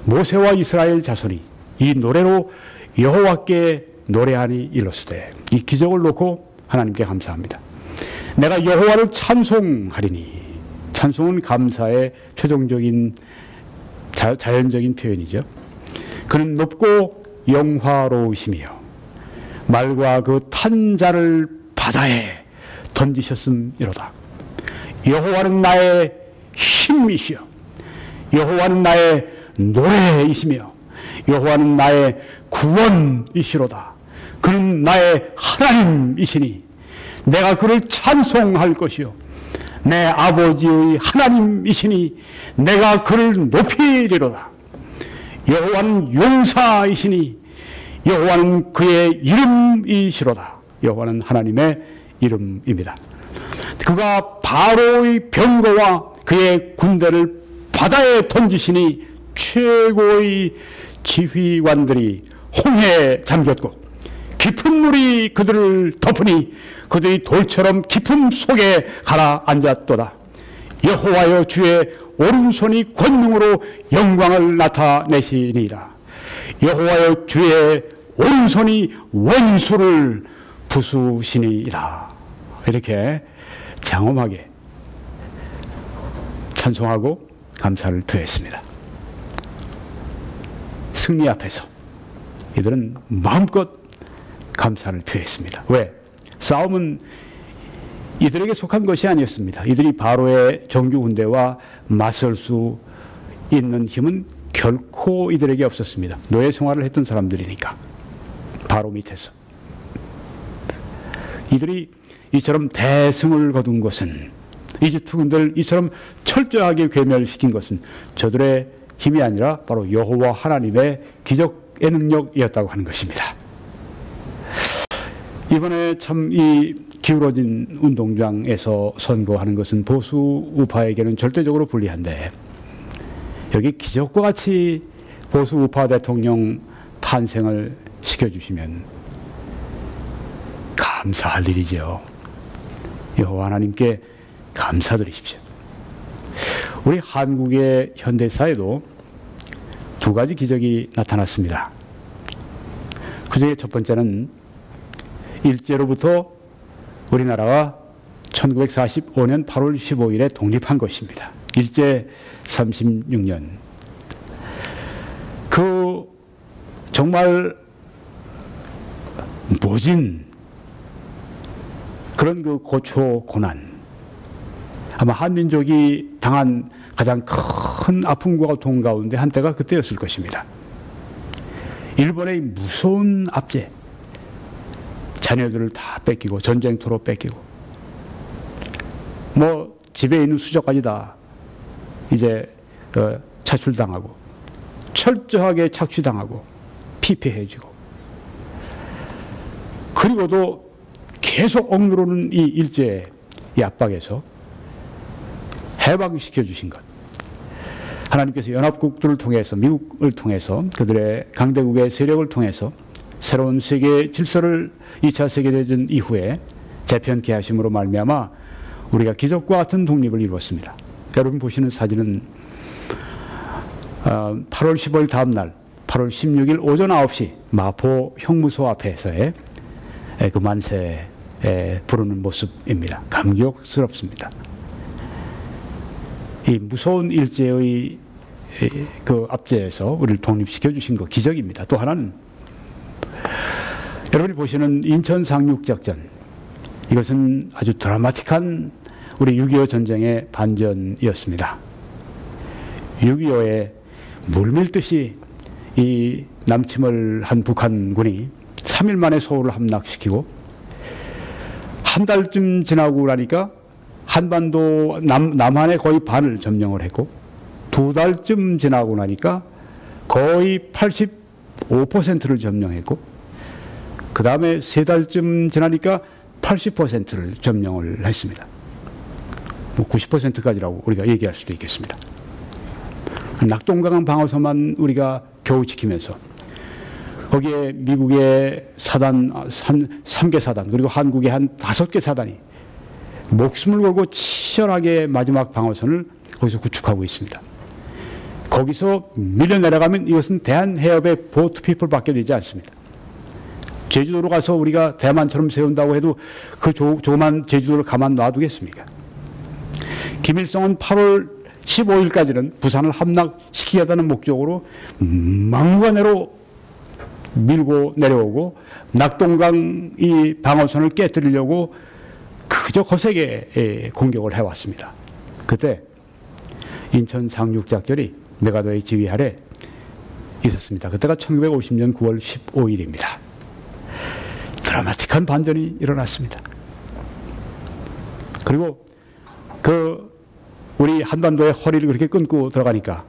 모세와 이스라엘 자손이 이 노래로 여호와께 노래하니 일러스되. 이 기적을 놓고 하나님께 감사합니다. 내가 여호와를 찬송하리니. 찬송은 감사의 최종적인 자연적인 표현이죠. 그는 높고 영화로우시며 말과 그 탄 자를 바다에 던지셨음이로다. 여호와는 나의 힘이시여 여호와는 나의 노래이시며 여호와는 나의 구원이시로다. 그는 나의 하나님이시니 내가 그를 찬송할 것이요 내 아버지의 하나님이시니 내가 그를 높이리로다. 여호와는 용사이시니 여호와는 그의 이름이시로다. 여호와는 하나님의 이름입니다. 그가 바로의 병거와 그의 군대를 바다에 던지시니 최고의 지휘관들이 홍해에 잠겼고 깊은 물이 그들을 덮으니 그들이 돌처럼 깊음 속에 가라앉았도다. 여호와여 주의 오른손이 권능으로 영광을 나타내시니라. 여호와여 주의 오른손이 원수를 부수시니이다. 이렇게 장엄하게 찬송하고 감사를 표했습니다. 승리 앞에서 이들은 마음껏 감사를 표했습니다. 왜? 싸움은 이들에게 속한 것이 아니었습니다. 이들이 바로의 정규 군대와 맞설 수 있는 힘은 결코 이들에게 없었습니다. 노예 생활을 했던 사람들이니까. 바로 밑에서. 이들이 이처럼 대승을 거둔 것은, 이집트 군대를 이처럼 철저하게 괴멸시킨 것은 저들의 힘이 아니라 바로 여호와 하나님의 기적의 능력이었다고 하는 것입니다. 이번에 참 이 기울어진 운동장에서 선거하는 것은 보수 우파에게는 절대적으로 불리한데, 여기 기적과 같이 보수 우파 대통령 탄생을 시켜주시면 감사할 일이죠. 여호와 하나님께 감사드리십시오. 우리 한국의 현대사에도 두 가지 기적이 나타났습니다. 그중에 첫 번째는 일제로부터 우리나라가 1945년 8월 15일에 독립한 것입니다. 일제 36년. 그 정말 모진 그런 그 고초 고난, 아마 한민족이 당한 가장 큰 아픔과 고통 가운데 한때가 그때였을 것입니다. 일본의 무서운 압제, 자녀들을 다 뺏기고 전쟁터로 뺏기고, 뭐 집에 있는 수저까지 다 이제 차출당하고 철저하게 착취당하고 피폐해지고, 그리고도 계속 억누르는 이 일제의 이 압박에서 해방시켜 주신 것, 하나님께서 연합국들을 통해서, 미국을 통해서, 그들의 강대국의 세력을 통해서 새로운 세계 질서를 2차 세계대전 이후에 재편케 하심으로 말미암아 우리가 기적과 같은 독립을 이루었습니다. 여러분 보시는 사진은 8월 15일 다음 날 8월 16일 오전 9시 마포 형무소 앞에서의 그 만세 부르는 모습입니다. 감격스럽습니다. 이 무서운 일제의 그 압제에서 우리를 독립시켜 주신 거 기적입니다. 또 하나는 여러분이 보시는 인천 상륙작전, 이것은 아주 드라마틱한 우리 6.25 전쟁의 반전이었습니다. 6.25에 물밀듯이 이 남침을 한 북한군이 3일 만에 서울을 함락시키고, 한 달쯤 지나고 나니까 한반도 남한의 거의 반을 점령을 했고, 2달쯤 지나고 나니까 거의 85%를 점령했고, 그 다음에 3달쯤 지나니까 80%를 점령을 했습니다. 뭐 90%까지라고 우리가 얘기할 수도 있겠습니다. 낙동강 방어선만 우리가 겨우 지키면서 거기에 미국의 사단 3개 사단, 그리고 한국의 한 5개 사단이 목숨을 걸고 치열하게 마지막 방어선을 거기서 구축하고 있습니다. 거기서 밀려 내려가면 이것은 대한해협의 보트피플밖에 되지 않습니다. 제주도로 가서 우리가 대만처럼 세운다고 해도 그 조그만 제주도를 가만 놔두겠습니까? 김일성은 8월 15일까지는 부산을 함락시키겠다는 목적으로 막무가내로 밀고 내려오고 낙동강 이 방어선을 깨뜨리려고 그저 거세게 공격을 해왔습니다. 그때 인천 상륙작전이 메가더의 지휘 아래 있었습니다. 그때가 1950년 9월 15일입니다. 드라마틱한 반전이 일어났습니다. 그리고 우리 한반도의 허리를 그렇게 끊고 들어가니까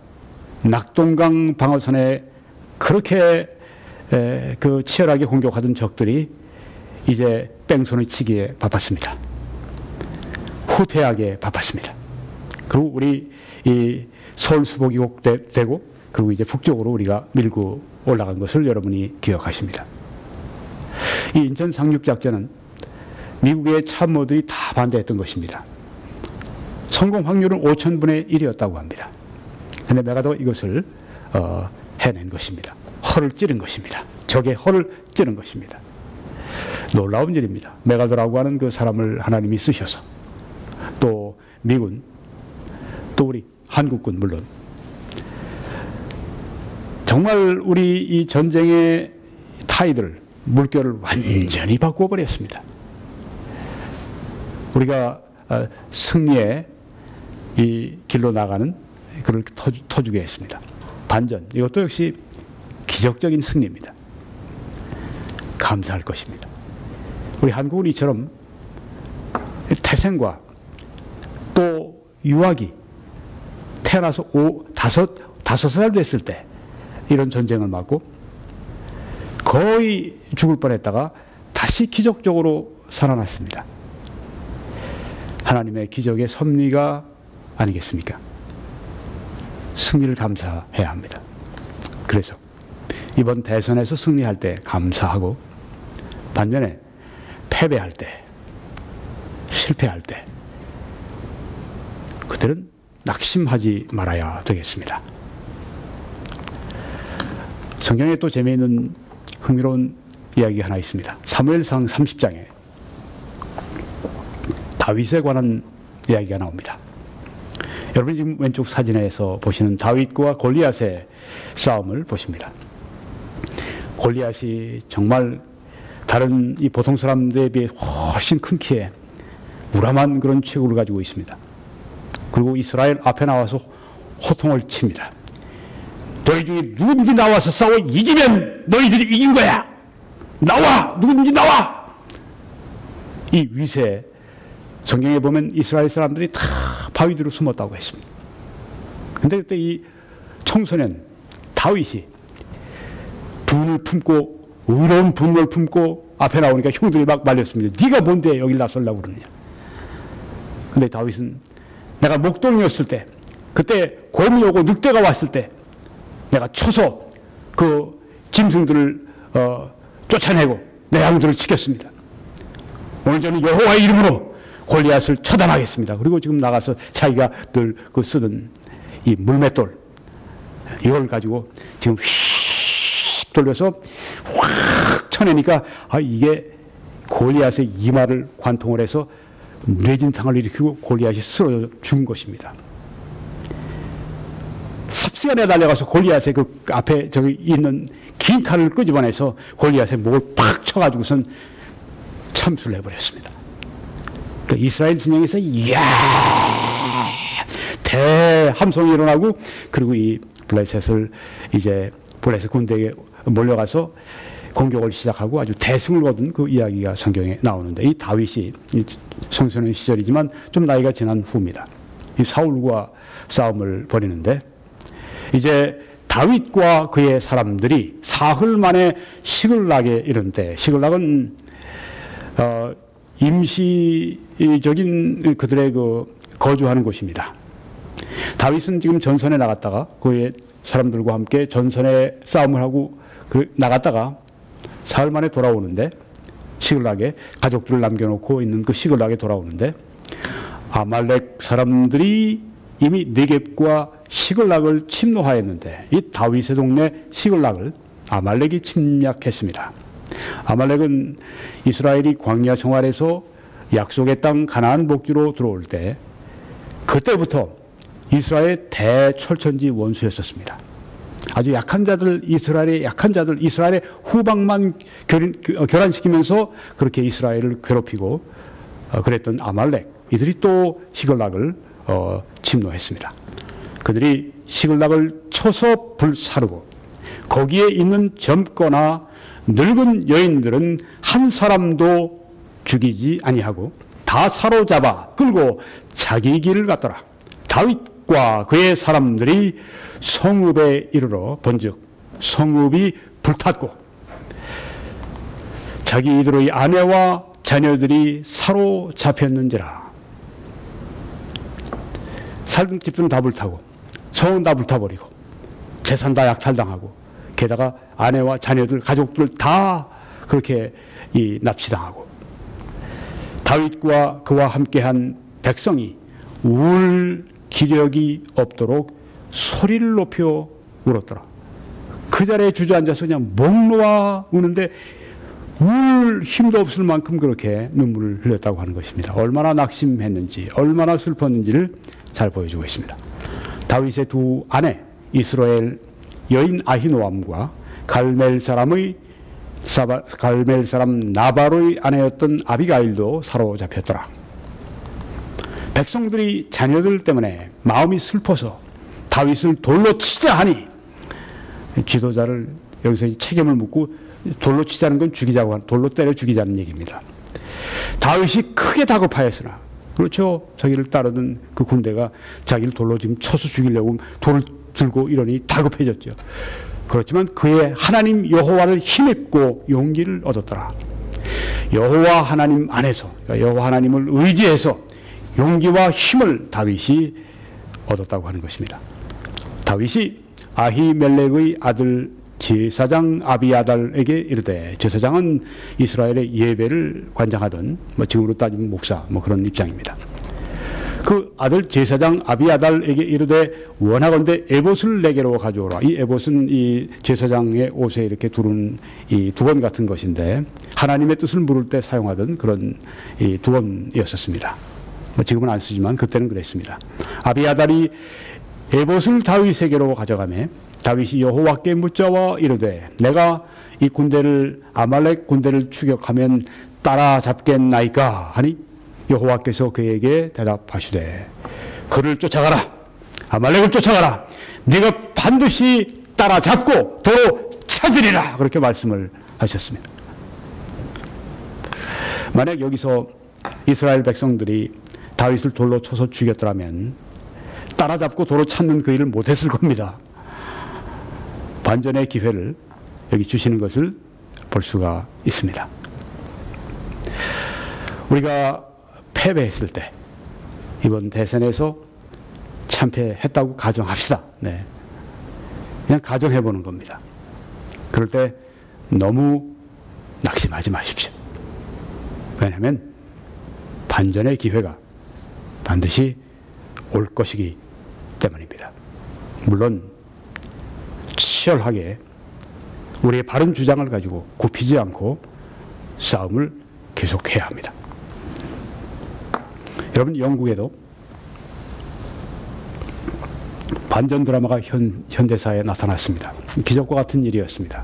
낙동강 방어선에 그렇게 치열하게 공격하던 적들이 이제 뺑소니 치기에 바빴습니다. 후퇴하게 바빴습니다. 그리고 우리 이 서울 수복이 되고 그리고 이제 북쪽으로 우리가 밀고 올라간 것을 여러분이 기억하십니다. 이 인천 상륙작전은 미국의 참모들이 다 반대했던 것입니다. 성공 확률은 5,000분의 1이었다고 합니다. 그런데 메가더가 이것을 해낸 것입니다. 허를 찌른 것입니다. 적의 허를 찌른 것입니다. 놀라운 일입니다. 메가더라고 하는 그 사람을 하나님이 쓰셔서 또 미군 또 우리 한국군 물론 정말 우리 이 전쟁의 타이들 물결을 완전히 바꾸어버렸습니다. 우리가 승리의 이 길로 나가는 그를 터주게 했습니다. 반전 이것도 역시 기적적인 승리입니다. 감사할 것입니다. 우리 한국은 이처럼 태생과 또 유아기 태어나서 다섯 살 됐을 때 이런 전쟁을 맞고 거의 죽을 뻔했다가 다시 기적적으로 살아났습니다. 하나님의 기적의 섭리가 아니겠습니까? 승리를 감사해야 합니다. 그래서 이번 대선에서 승리할 때 감사하고 반면에 패배할 때, 실패할 때 그들은 낙심하지 말아야 되겠습니다. 성경에 또 재미있는 흥미로운 이야기 하나 있습니다. 사무엘상 30장에 다윗에 관한 이야기가 나옵니다. 여러분 지금 왼쪽 사진에서 보시는 다윗과 골리앗의 싸움을 보십니다. 골리앗이 정말 다른 이 보통 사람들에 비해 훨씬 큰 키에 우람한 그런 체구를 가지고 있습니다. 그리고 이스라엘 앞에 나와서 호통을 칩니다. 너희 중에 누구든지 나와서 싸워 이기면 너희들이 이긴 거야. 나와! 누구든지 나와! 이 위세 성경에 보면 이스라엘 사람들이 다 바위 뒤로 숨었다고 했습니다. 그런데 그때 이 청소년 다윗이 분을 품고 의로운 분을 품고 앞에 나오니까 형들이 막 말렸습니다. 네가 뭔데 여기 나서려고 그러느냐. 그런데 다윗은 내가 목동이었을 때 그때 곰이 오고 늑대가 왔을 때 내가 쳐서 그 짐승들을 쫓아내고 내 양들을 지켰습니다. 오늘 저는 여호와의 이름으로 골리앗을 처단하겠습니다. 그리고 지금 나가서 자기가 늘 그 쓰던 이 물맷돌 이걸 가지고 지금 휙 돌려서 확 쳐내니까 이게 골리앗의 이마를 관통을 해서 뇌진탕을 일으키고 골리앗이 쓰러져 죽은 것입니다. 삽시간에 달려가서 골리앗의 그 앞에 저기 있는 긴 칼을 끄집어내서 골리앗의 목을 팍 쳐가지고선 참수를 해버렸습니다. 그러니까 이스라엘 진영에서 이야 대함성이 일어나고 그리고 이 블레셋을 이제 블레셋 군대에 몰려가서 공격을 시작하고 아주 대승을 거둔 그 이야기가 성경에 나오는데 이 다윗이 청소년 시절이지만 좀 나이가 지난 후입니다. 이 사울과 싸움을 벌이는데 이제 다윗과 그의 사람들이 사흘 만에 시글락에 이른 때 시글락은 임시적인 그들의 그 거주하는 곳입니다. 다윗은 지금 전선에 나갔다가 그의 사람들과 함께 전선에 싸움을 하고 나갔다가 사흘 만에 돌아오는데 시글락에 가족들을 남겨놓고 있는 그 시글락에 돌아오는데 아말렉 사람들이 이미 네겝과 시글락을 침노하였는데 이 다윗의 동네 시글락을 아말렉이 침략했습니다. 아말렉은 이스라엘이 광야 생활에서 약속의 땅 가나안 복지로 들어올 때 그때부터 이스라엘의 대철천지 원수였었습니다. 아주 약한 자들, 이스라엘의 약한 자들, 이스라엘의 후방만 교란시키면서 그렇게 이스라엘을 괴롭히고 그랬던 아말렉, 이들이 또 시글락을 침노했습니다. 그들이 시글락을 쳐서 불사르고 거기에 있는 젊거나 늙은 여인들은 한 사람도 죽이지 아니하고 다 사로잡아 끌고 자기 길을 갔더라. 다윗과 그의 사람들이 성읍에 이르러 본즉 성읍이 불탔고 자기 이들의 아내와 자녀들이 사로잡혔는지라. 살던 집들은 다 불타고 성은 다 불타버리고 재산 다 약탈당하고 게다가 아내와 자녀들, 가족들 다 그렇게 납치당하고 다윗과 그와 함께한 백성이 울 기력이 없도록 소리를 높여 울었더라. 그 자리에 주저앉아서 그냥 목 놓아 우는데 울 힘도 없을 만큼 그렇게 눈물을 흘렸다고 하는 것입니다. 얼마나 낙심했는지, 얼마나 슬펐는지를 잘 보여주고 있습니다. 다윗의 두 아내, 이스라엘 여인 아히노암과 갈멜 사람 나발의 아내였던 아비가일도 사로잡혔더라. 백성들이 자녀들 때문에 마음이 슬퍼서 다윗을 돌로 치자 하니 지도자를 여기서 책임을 묻고 돌로 치자는 건 죽이자고, 돌로 때려 죽이자는 얘기입니다. 다윗이 크게 다급하였으나, 그렇죠. 자기를 따르던 그 군대가 자기를 돌로 지금 쳐서 죽이려고 돌을 들고 이러니 다급해졌죠. 그렇지만 그의 하나님 여호와를 힘입고 용기를 얻었더라. 여호와 하나님 안에서, 그러니까 여호와 하나님을 의지해서 용기와 힘을 다윗이 얻었다고 하는 것입니다. 다윗이 아히멜렉의 아들 제사장 아비아달에게 이르되, 제사장은 이스라엘의 예배를 관장하던 지금으로 따지면 목사 그런 입장입니다. 그 아들 제사장 아비아달에게 이르되 원하건대 에봇을 내게로 가져오라. 이 에봇은 이 제사장의 옷에 이렇게 두른 이 두건 같은 것인데 하나님의 뜻을 물을 때 사용하던 그런 이 두건이었었습니다. 지금은 안 쓰지만 그때는 그랬습니다. 아비아달이 에봇을 다윗에게로 가져가매 다윗이 여호와께 묻자와 이르되 내가 이 군대를 아말렉 군대를 추격하면 따라잡겠나이까 하니 여호와께서 그에게 대답하시되 그를 쫓아가라. 아말렉을 쫓아가라. 네가 반드시 따라잡고 도로 찾으리라. 그렇게 말씀을 하셨습니다. 만약 여기서 이스라엘 백성들이 다윗을 돌로 쳐서 죽였더라면 따라잡고 도로 찾는 그 일을 못했을 겁니다. 반전의 기회를 여기 주시는 것을 볼 수가 있습니다. 우리가 패배했을 때 이번 대선에서 참패했다고 가정합시다. 네. 그냥 가정해보는 겁니다. 그럴 때 너무 낙심하지 마십시오. 왜냐하면 반전의 기회가 반드시 올 것이기 때문입니다. 물론 치열하게 우리의 바른 주장을 가지고 굽히지 않고 싸움을 계속해야 합니다. 여러분, 영국에도 반전 드라마가 현대사에 나타났습니다. 기적과 같은 일이었습니다.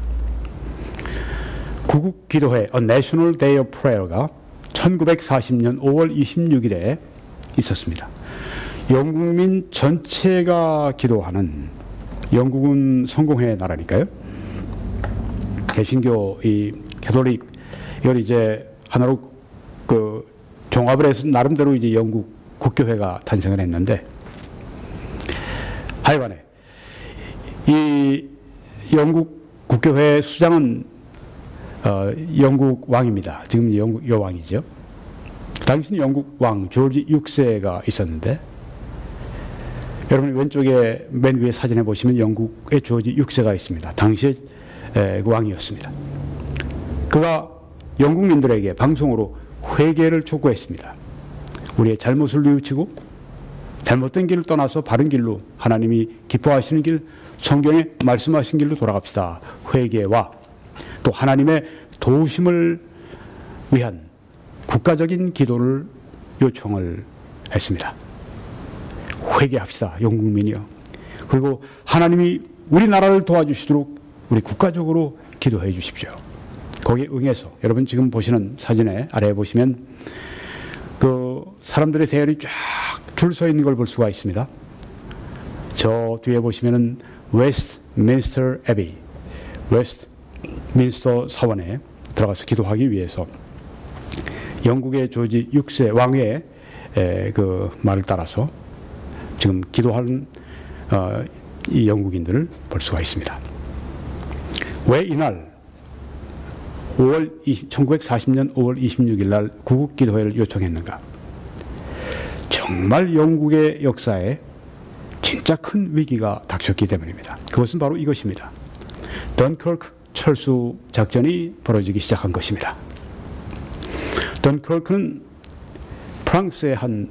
구국 기도회 A National Day of Prayer가 1940년 5월 26일에 있었습니다. 영국민 전체가 기도하는, 영국은 성공회 나라니까요. 개신교, 이 캐톨릭, 이걸 이제 하나로 그 종합을 해서 나름대로 이제 영국 국교회가 탄생을 했는데, 하여간에 이 영국 국교회 수장은 영국 왕입니다. 지금 영국 여왕이죠. 당시는 영국 왕 조지 6세가 있었는데, 여러분 왼쪽에 맨 위에 사진에 보시면 영국의 조지 6세가 있습니다. 당시의 그 왕이었습니다. 그가 영국민들에게 방송으로 회개를 촉구했습니다. 우리의 잘못을 뉘우치고 잘못된 길을 떠나서 바른 길로, 하나님이 기뻐하시는 길, 성경에 말씀하신 길로 돌아갑시다. 회개와 또 하나님의 도우심을 위한 국가적인 기도를 요청을 했습니다. 회개합시다, 영국민이요. 그리고 하나님이 우리나라를 도와주시도록 우리 국가적으로 기도해 주십시오. 거기에 응해서, 여러분 지금 보시는 사진에 아래에 보시면 그 사람들의 대열이 쫙 줄 서 있는 걸 볼 수가 있습니다. 저 뒤에 보시면은 웨스트민스터 애비, 웨스트민스터 사원에 들어가서 기도하기 위해서 영국의 조지 6세 왕의 그 말을 따라서 지금 기도하는 이 영국인들을 볼 수가 있습니다. 왜 이날 1940년 5월 26일 날 구국기도회를 요청했는가? 정말 영국의 역사에 진짜 큰 위기가 닥쳤기 때문입니다. 그것은 바로 이것입니다. 던커크 철수 작전이 벌어지기 시작한 것입니다. 던커크는 프랑스의 한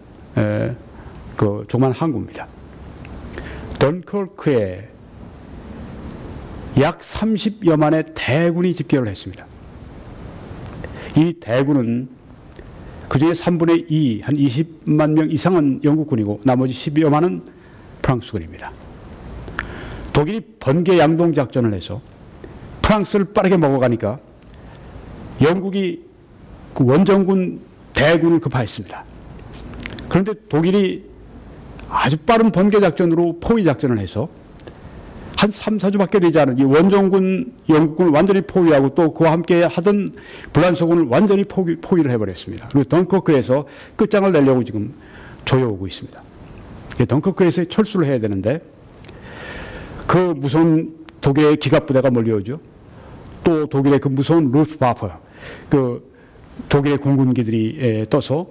조그만 항구입니다. 던커크에 약 30여만의 대군이 집결을 했습니다. 이 대군은 그중에 3분의 2, 한 20만 명 이상은 영국군이고 나머지 10여만은 프랑스군입니다. 독일이 번개 양동 작전을 해서 프랑스를 빠르게 먹어가니까 영국이 그 원정군 대군을 급파했습니다. 그런데 독일이 아주 빠른 번개 작전으로 포위 작전을 해서 한 3, 4주밖에 되지 않은 이 원정군 영국군을 완전히 포위하고 또 그와 함께 하던 불란서군을 완전히 포위를 해버렸습니다. 그리고 덩커크에서 끝장을 내려고 지금 조여오고 있습니다. 덩커크에서 철수를 해야 되는데 그 무서운 독일의 기갑부대가 몰려오죠. 또 독일의 그 무서운 루프와페, 그 독일의 공군기들이 떠서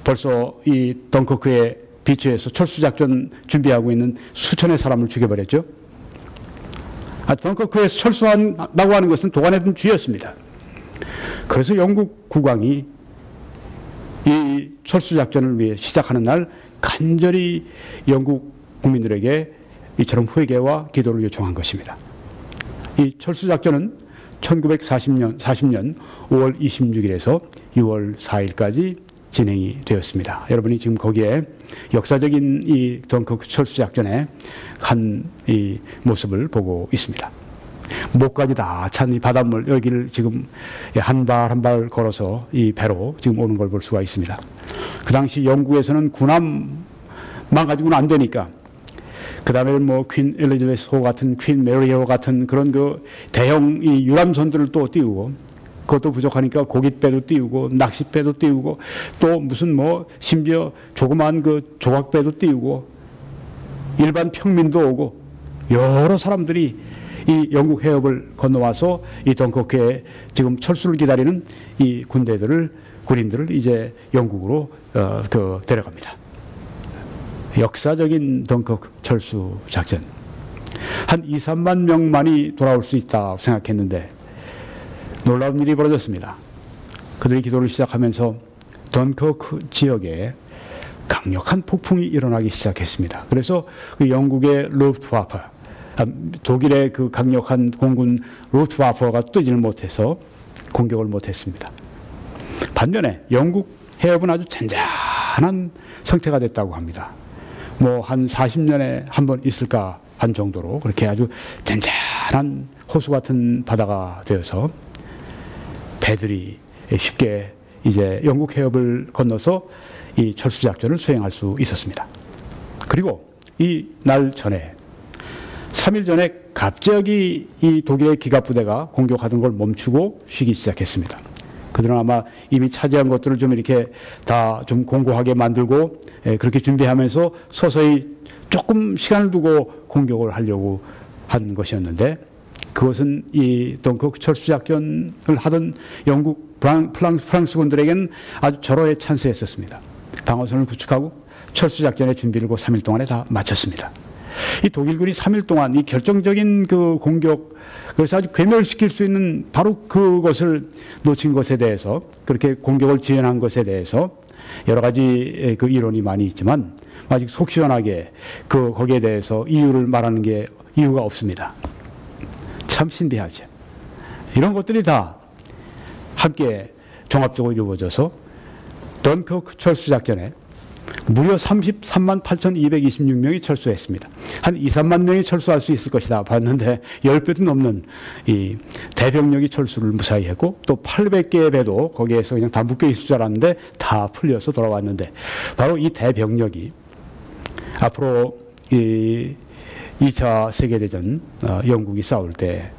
벌써 이 덩커크의 비치에서 철수작전 준비하고 있는 수천의 사람을 죽여버렸죠. 덩커크에서 철수한다고 하는 것은 도관에 든 쥐였습니다. 그래서 영국 국왕이 이 철수작전을 위해 시작하는 날 간절히 영국 국민들에게 이처럼 회개와 기도를 요청한 것입니다. 이 철수작전은 1940년 5월 26일에서 6월 4일까지 진행이 되었습니다. 여러분이 지금 거기에 역사적인 이 덩커크 철수작전의 한 이 모습을 보고 있습니다. 목까지 다 찬 이 바닷물 여기를 지금 한 발 한 발 걸어서 이 배로 지금 오는 걸 볼 수가 있습니다. 그 당시 영국에서는 군함만 가지고는 안 되니까 그 다음에 뭐 퀸 엘리자베스호 같은 퀸 메리호 같은 그런 그 대형 이 유람선들을 또 띄우고 그것도 부족하니까 고깃배도 띄우고 낚싯배도 띄우고 또 무슨 뭐 심지어 조그마한 그 조각배도 띄우고 일반 평민도 오고 여러 사람들이 이 영국 해협을 건너와서 이 덩커크에 지금 철수를 기다리는 이 군인들을 이제 영국으로 데려갑니다. 역사적인 덩커크 철수 작전. 한 2, 3만 명만이 돌아올 수 있다 생각했는데 놀라운 일이 벌어졌습니다. 그들이 기도를 시작하면서 던커크 지역에 강력한 폭풍이 일어나기 시작했습니다. 그래서 그 영국의 루프와페, 독일의 그 강력한 공군 루프와페가 뜨지를 못해서 공격을 못했습니다. 반면에 영국 해협은 아주 잔잔한 상태가 됐다고 합니다. 뭐 한 40년에 한 번 있을까 한 정도로 그렇게 아주 잔잔한 호수 같은 바다가 되어서 배들이 쉽게 이제 영국 해협을 건너서 이 철수 작전을 수행할 수 있었습니다. 그리고 이 날 전에 3일 전에 갑자기 이 독일의 기갑부대가 공격하던 걸 멈추고 쉬기 시작했습니다. 그들은 아마 이미 차지한 것들을 좀 이렇게 다 좀 공고하게 만들고 그렇게 준비하면서 서서히 조금 시간을 두고 공격을 하려고 한 것이었는데 그것은 이 덩커크 철수 작전을 하던 영국 프랑스군들에게는 아주 절호의 찬스였었습니다. 방어선을 구축하고 철수 작전의 준비를 그 3일 동안에 다 마쳤습니다. 이 독일군이 3일 동안 이 결정적인 그 공격, 그래서 아주 괴멸시킬 수 있는 바로 그것을 놓친 것에 대해서 그렇게 공격을 지연한 것에 대해서 여러 가지 그 이론이 많이 있지만 아직 속 시원하게 거기에 대해서 이유를 말하는 게 이유가 없습니다. 참 신비하죠. 이런 것들이 다 함께 종합적으로 이루어져서 던커크 철수 작전에 무려 33만 8,226명이 철수했습니다. 한 2, 3만 명이 철수할 수 있을 것이다 봤는데 10배도 넘는 이 대병력이 철수를 무사히 했고 또 800개의 배도 거기에서 그냥 다 묶여 있을 줄 알았는데 다 풀려서 돌아왔는데 바로 이 대병력이 앞으로 이 2차 세계대전 영국이 싸울 때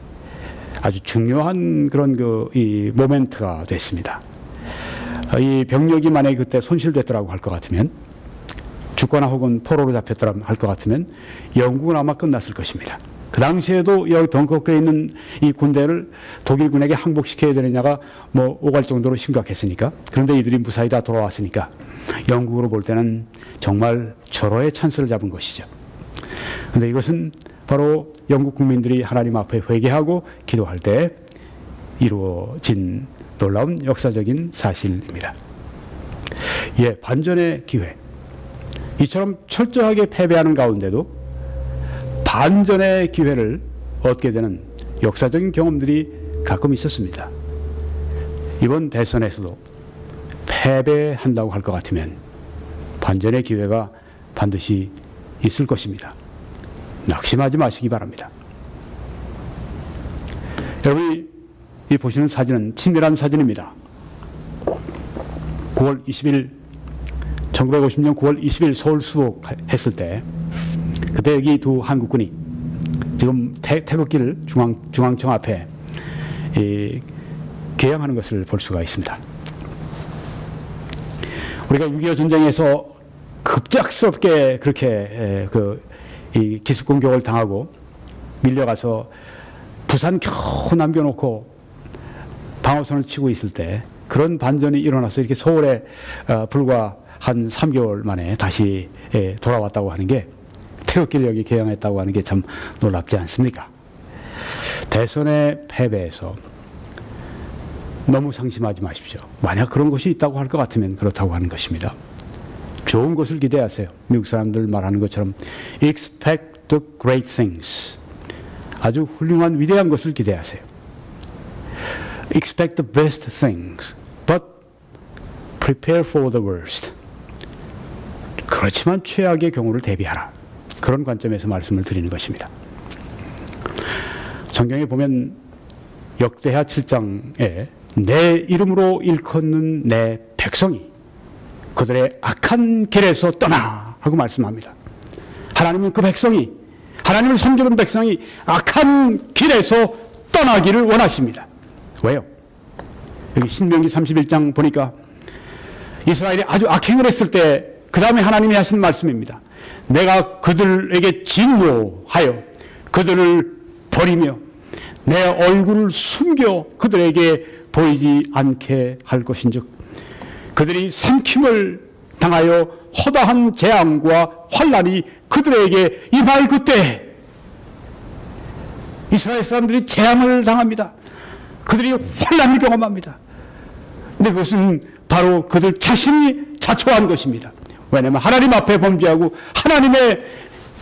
아주 중요한 그런 이 모멘트가 됐습니다. 이 병력이 만약에 그때 손실됐더라고 할 것 같으면 죽거나 혹은 포로로 잡혔더라 할 것 같으면 영국은 아마 끝났을 것입니다. 그 당시에도 여기 덩커크에 있는 이 군대를 독일군에게 항복시켜야 되느냐가 뭐 오갈 정도로 심각했으니까 그런데 이들이 무사히 다 돌아왔으니까 영국으로 볼 때는 정말 절호의 찬스를 잡은 것이죠. 그런데 이것은 바로 영국 국민들이 하나님 앞에 회개하고 기도할 때 이루어진 놀라운 역사적인 사실입니다. 예, 반전의 기회. 이처럼 철저하게 패배하는 가운데도 반전의 기회를 얻게 되는 역사적인 경험들이 가끔 있었습니다. 이번 대선에서도 패배한다고 할 것 같으면 반전의 기회가 반드시 있을 것입니다. 낙심하지 마시기 바랍니다. 여러분이 이 보시는 사진은 친밀한 사진입니다. 9월 20일 1950년 9월 20일 서울 수복했을 때 그때 여기 두 한국군이 지금 태극기를 중앙청 앞에 개양하는 것을 볼 수가 있습니다. 우리가 6.25 전쟁에서 급작스럽게 그렇게 이 기습 공격을 당하고 밀려가서 부산 겨우 남겨놓고 방어선을 치고 있을 때 그런 반전이 일어나서 이렇게 서울에 불과 한 3개월 만에 다시 돌아왔다고 하는 게 태극기를 여기 개양했다고 하는 게 참 놀랍지 않습니까? 대선의 패배에서 너무 상심하지 마십시오. 만약 그런 것이 있다고 할 것 같으면 그렇다고 하는 것입니다. 좋은 것을 기대하세요. 미국 사람들 말하는 것처럼 expect the great things. 아주 훌륭한 위대한 것을 기대하세요. expect the best things, but prepare for the worst. 그렇지만 최악의 경우를 대비하라. 그런 관점에서 말씀을 드리는 것입니다. 성경에 보면 역대하 7장에 내 이름으로 일컫는 내 백성이 그들의 악한 길에서 떠나 하고 말씀합니다. 하나님은 그 백성이, 하나님을 섬기는 백성이 악한 길에서 떠나기를 원하십니다. 왜요? 여기 신명기 31장 보니까 이스라엘이 아주 악행을 했을 때 그 다음에 하나님이 하신 말씀입니다. 내가 그들에게 진노하여 그들을 버리며 내 얼굴을 숨겨 그들에게 보이지 않게 할 것인즉 그들이 삼킴을 당하여 허다한 재앙과 환난이 그들에게 임할 그때 이스라엘 사람들이 재앙을 당합니다. 그들이 환난을 경험합니다. 근데 그것은 바로 그들 자신이 자초한 것입니다. 왜냐하면 하나님 앞에 범죄하고 하나님의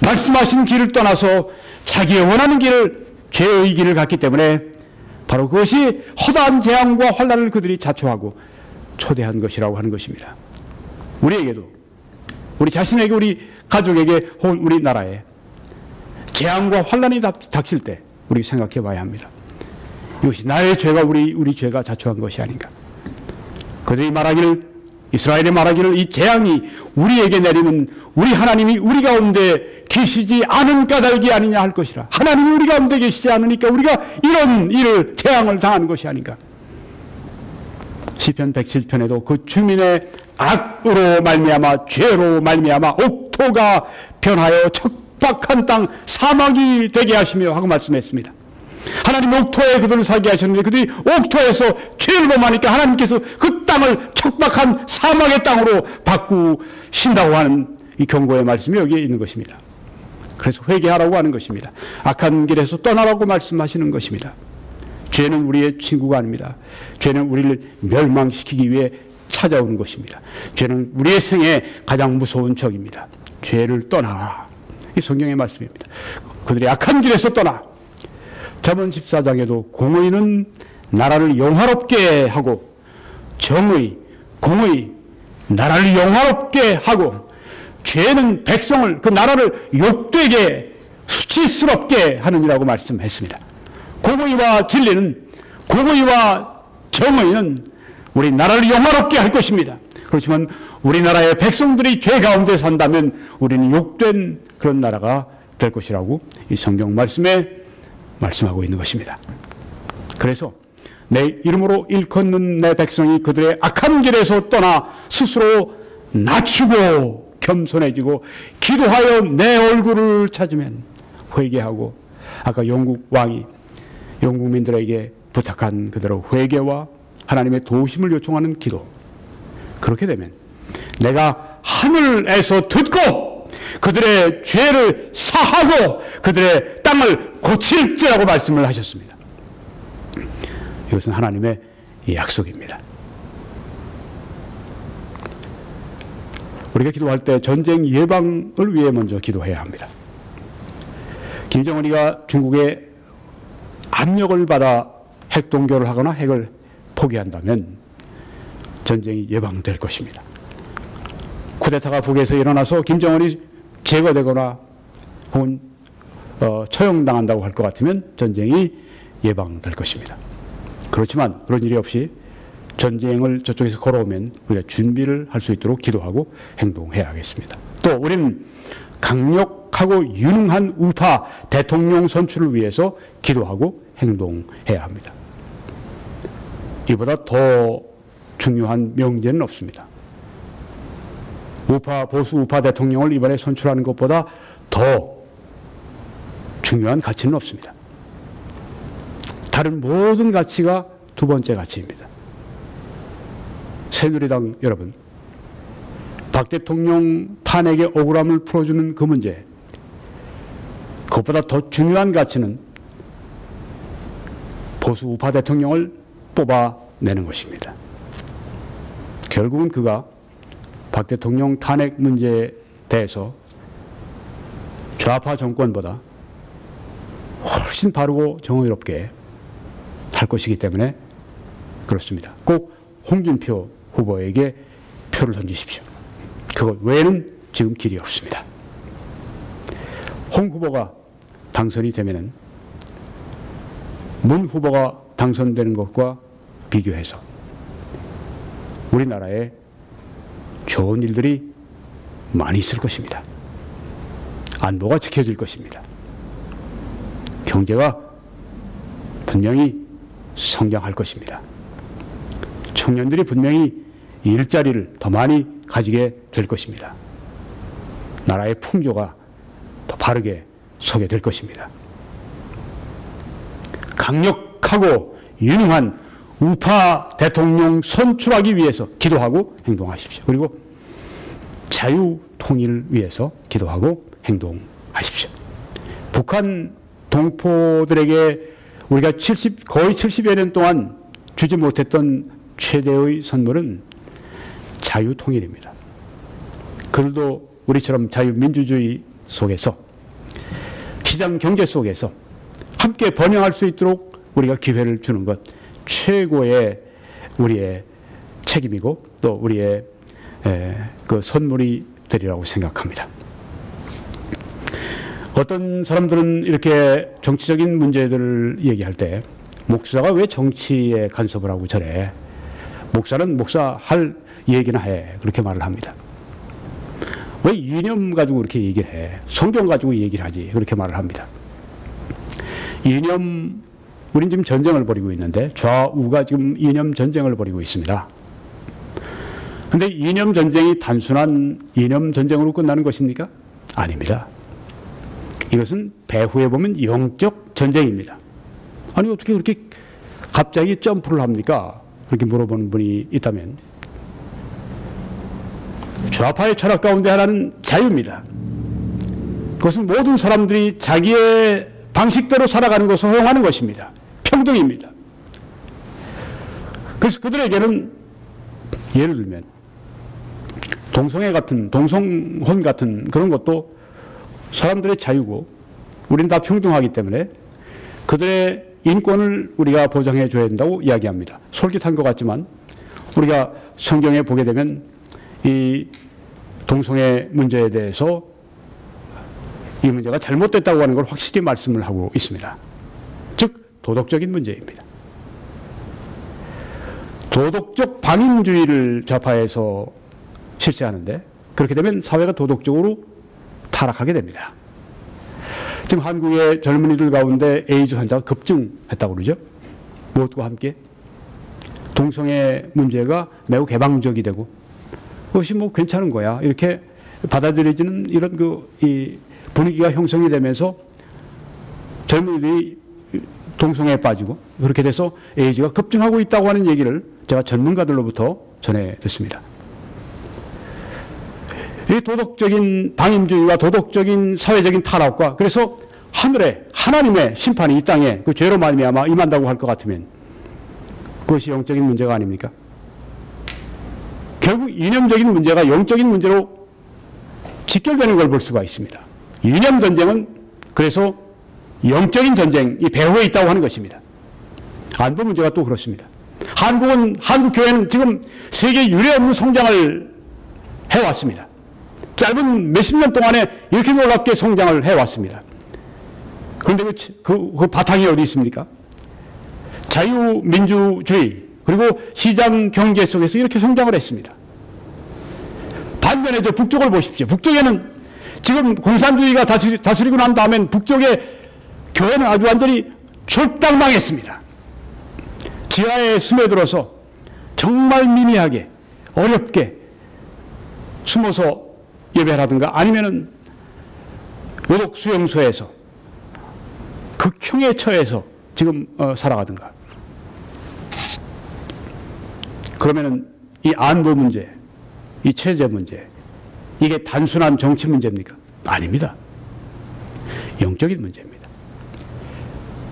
말씀하신 길을 떠나서 자기의 원하는 길을, 죄의 길을 갔기 때문에 바로 그것이 허다한 재앙과 환난을 그들이 자초하고 초대한 것이라고 하는 것입니다. 우리에게도, 우리 자신에게, 우리 가족에게, 혹은 우리 나라에 재앙과 환난이 닥칠 때 우리 생각해 봐야 합니다. 이것이 나의 죄가, 우리 죄가 자초한 것이 아닌가. 그들이 말하기를, 이스라엘이 말하기를 이 재앙이 우리에게 내리는 우리 하나님이 우리 가운데 계시지 않은 까닭이 아니냐 할 것이라. 하나님이 우리 가운데 계시지 않으니까 우리가 이런 일을, 재앙을 당하는 것이 아닌가. 시편 107편에도 그 주민의 악으로 말미암아, 죄로 말미암아 옥토가 변하여 척박한 땅 사막이 되게 하시며 하고 말씀했습니다. 하나님 옥토에 그들을 살게 하셨는데 그들이 옥토에서 죄를 범하니까 하나님께서 그 땅을 척박한 사막의 땅으로 바꾸신다고 하는 이 경고의 말씀이 여기에 있는 것입니다. 그래서 회개하라고 하는 것입니다. 악한 길에서 떠나라고 말씀하시는 것입니다. 죄는 우리의 친구가 아닙니다. 죄는 우리를 멸망시키기 위해 찾아오는 것입니다. 죄는 우리의 생에 가장 무서운 적입니다. 죄를 떠나라. 이 성경의 말씀입니다. 그들이 악한 길에서 떠나. 잠언 14장에도 공의는 나라를 영화롭게 하고 정의, 공의, 나라를 영화롭게 하고 죄는 백성을, 그 나라를 욕되게 수치스럽게 하느니라고 말씀했습니다. 공의와 진리는, 공의와 정의는 우리 나라를 영화롭게 할 것입니다. 그렇지만 우리나라의 백성들이 죄 가운데 산다면 우리는 욕된 그런 나라가 될 것이라고 이 성경 말씀에 말씀하고 있는 것입니다. 그래서 내 이름으로 일컫는 내 백성이 그들의 악한 길에서 떠나 스스로 낮추고 겸손해지고 기도하여 내 얼굴을 찾으면 회개하고, 아까 영국 왕이 영국민들에게 부탁한 그대로 회개와 하나님의 도우심을 요청하는 기도, 그렇게 되면 내가 하늘에서 듣고 그 그들의 죄를 사하고 그들의 땅을 고칠지라고 말씀을 하셨습니다. 이것은 하나님의 약속입니다. 우리가 기도할 때 전쟁 예방을 위해 먼저 기도해야 합니다. 김정은이가 중국의 압력을 받아 핵 동결을 하거나 핵을 포기한다면 전쟁이 예방될 것입니다. 쿠데타가 북에서 일어나서 김정은이 제거되거나 혹은 처형당한다고 할 것 같으면 전쟁이 예방될 것입니다. 그렇지만 그런 일이 없이 전쟁을 저쪽에서 걸어오면 우리가 준비를 할 수 있도록 기도하고 행동해야 하겠습니다. 또 우리는 강력하고 유능한 우파 대통령 선출을 위해서 기도하고 행동해야 합니다. 이보다 더 중요한 명제는 없습니다. 보수 우파 대통령을 이번에 선출하는 것보다 더 중요한 가치는 없습니다. 다른 모든 가치가 두 번째 가치입니다. 새누리당 여러분, 박 대통령 탄핵의 억울함을 풀어주는 그 문제, 그것보다 더 중요한 가치는 보수 우파 대통령을 뽑아내는 것입니다. 결국은 그가 박 대통령 탄핵 문제에 대해서 좌파 정권보다 훨씬 바르고 정의롭게 할 것이기 때문에 그렇습니다. 꼭 홍준표 후보에게 표를 던지십시오. 그것 외에는 지금 길이 없습니다. 홍 후보가 당선이 되면은 문 후보가 당선되는 것과 비교해서 우리나라에 좋은 일들이 많이 있을 것입니다. 안보가 지켜질 것입니다. 경제가 분명히 성장할 것입니다. 청년들이 분명히 일자리를 더 많이 가지게 될 것입니다. 나라의 풍조가 더 바르게 서게 될 것입니다. 강력하고 유능한 우파 대통령 선출하기 위해서 기도하고 행동하십시오. 그리고 자유통일을 위해서 기도하고 행동하십시오. 북한 동포들에게 우리가 거의 70여 년 동안 주지 못했던 최대의 선물은 자유통일입니다. 그들도 우리처럼 자유민주주의 속에서 시장 경제 속에서 함께 번영할 수 있도록 우리가 기회를 주는 것, 최고의 우리의 책임이고 또 우리의 그 선물이 되리라고 생각합니다. 어떤 사람들은 이렇게 정치적인 문제들을 얘기할 때 목사가 왜 정치에 간섭을 하고 저래? 목사는 목사 할 얘기나 해. 그렇게 말을 합니다. 왜 이념 가지고 그렇게 얘기를 해? 성경 가지고 얘기를 하지. 그렇게 말을 합니다. 이념, 우린 지금 전쟁을 벌이고 있는데 좌우가 지금 이념 전쟁을 벌이고 있습니다. 근데 이념 전쟁이 단순한 이념 전쟁으로 끝나는 것입니까? 아닙니다. 이것은 배후에 보면 영적 전쟁입니다. 아니 어떻게 그렇게 갑자기 점프를 합니까? 그렇게 물어보는 분이 있다면 좌파의 철학 가운데 하나는 자유입니다. 그것은 모든 사람들이 자기의 방식대로 살아가는 것을 허용하는 것입니다. 평등입니다. 그래서 그들에게는 예를 들면 동성애 같은, 동성혼 같은 그런 것도 사람들의 자유고 우리는 다 평등하기 때문에 그들의 인권을 우리가 보장해 줘야 된다고 이야기합니다. 솔깃한 것 같지만 우리가 성경에 보게 되면 이 동성애 문제에 대해서 이 문제가 잘못됐다고 하는 걸 확실히 말씀을 하고 있습니다. 즉 도덕적인 문제입니다. 도덕적 방임주의를 좌파에서 실시하는데 그렇게 되면 사회가 도덕적으로 타락하게 됩니다. 지금 한국의 젊은이들 가운데 에이즈 환자가 급증했다고 그러죠. 무엇과 함께? 동성애 문제가 매우 개방적이 되고 그것이 뭐 괜찮은 거야. 이렇게 받아들여지는 이런 이 분위기가 형성이 되면서 젊은이들이 동성애에 빠지고 그렇게 돼서 에이즈가 급증하고 있다고 하는 얘기를 제가 전문가들로부터 전해 듣습니다. 이 도덕적인 방임주의와 도덕적인 사회적인 타락과 그래서 하늘에 하나님의 심판이 이 땅에 그 죄로 말미암아 임한다고 할 것 같으면 그것이 영적인 문제가 아닙니까? 결국 이념적인 문제가 영적인 문제로 직결되는 걸 볼 수가 있습니다. 이념 전쟁은 그래서 영적인 전쟁이 배후에 있다고 하는 것입니다. 안보 문제가 또 그렇습니다. 한국 교회는 지금 세계 유례 없는 성장을 해왔습니다. 짧은 몇십 년 동안에 이렇게 놀랍게 성장을 해왔습니다. 그런데 그 바탕이 어디 있습니까? 자유민주주의 그리고 시장 경제 속에서 이렇게 성장을 했습니다. 반면에 저 북쪽을 보십시오. 북쪽에는 지금 공산주의가 다스리고 난 다음엔 북쪽의 교회는 아주 완전히 졸당망했습니다. 지하에 스며들어서 정말 미미하게 어렵게 숨어서 예배하든가 아니면은 외국 수용소에서 극형에 처해서 지금 살아가든가. 그러면은 이 안보 문제, 이 체제 문제, 이게 단순한 정치 문제입니까? 아닙니다. 영적인 문제입니다.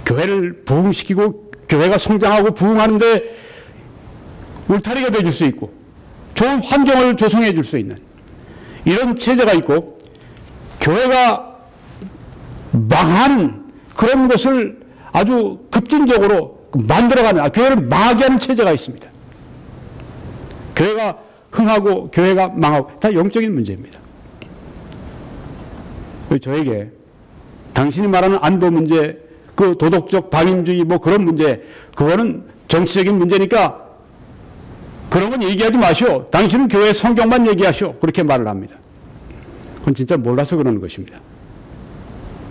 교회를 부흥시키고 교회가 성장하고 부흥하는데 울타리가 되어줄 수 있고 좋은 환경을 조성해 줄 수 있는 이런 체제가 있고 교회가 망하는 그런 것을 아주 급진적으로 만들어가는 교회를 망하게 하는 체제가 있습니다. 교회가 흥하고 교회가 망하고 다 영적인 문제입니다. 저에게 당신이 말하는 안보 문제, 그 도덕적 방임주의 뭐 그런 문제, 그거는 정치적인 문제니까 그런 건 얘기하지 마시오. 당신은 교회 성경만 얘기하시오. 그렇게 말을 합니다. 그건 진짜 몰라서 그러는 것입니다.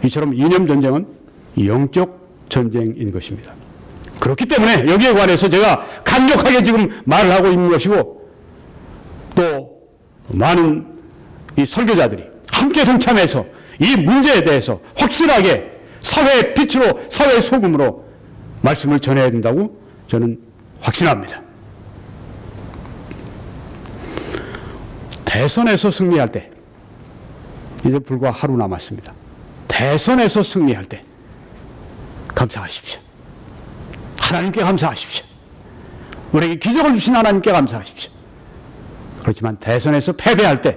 이처럼 이념 전쟁은 영적 전쟁인 것입니다. 그렇기 때문에 여기에 관해서 제가 강력하게 지금 말을 하고 있는 것이고 또 많은 이 설교자들이 함께 동참해서 이 문제에 대해서 확실하게 사회의 빛으로 사회의 소금으로 말씀을 전해야 된다고 저는 확신합니다. 대선에서 승리할 때 이제 불과 하루 남았습니다. 대선에서 승리할 때 감사하십시오. 하나님께 감사하십시오. 우리에게 기적을 주신 하나님께 감사하십시오. 그렇지만 대선에서 패배할 때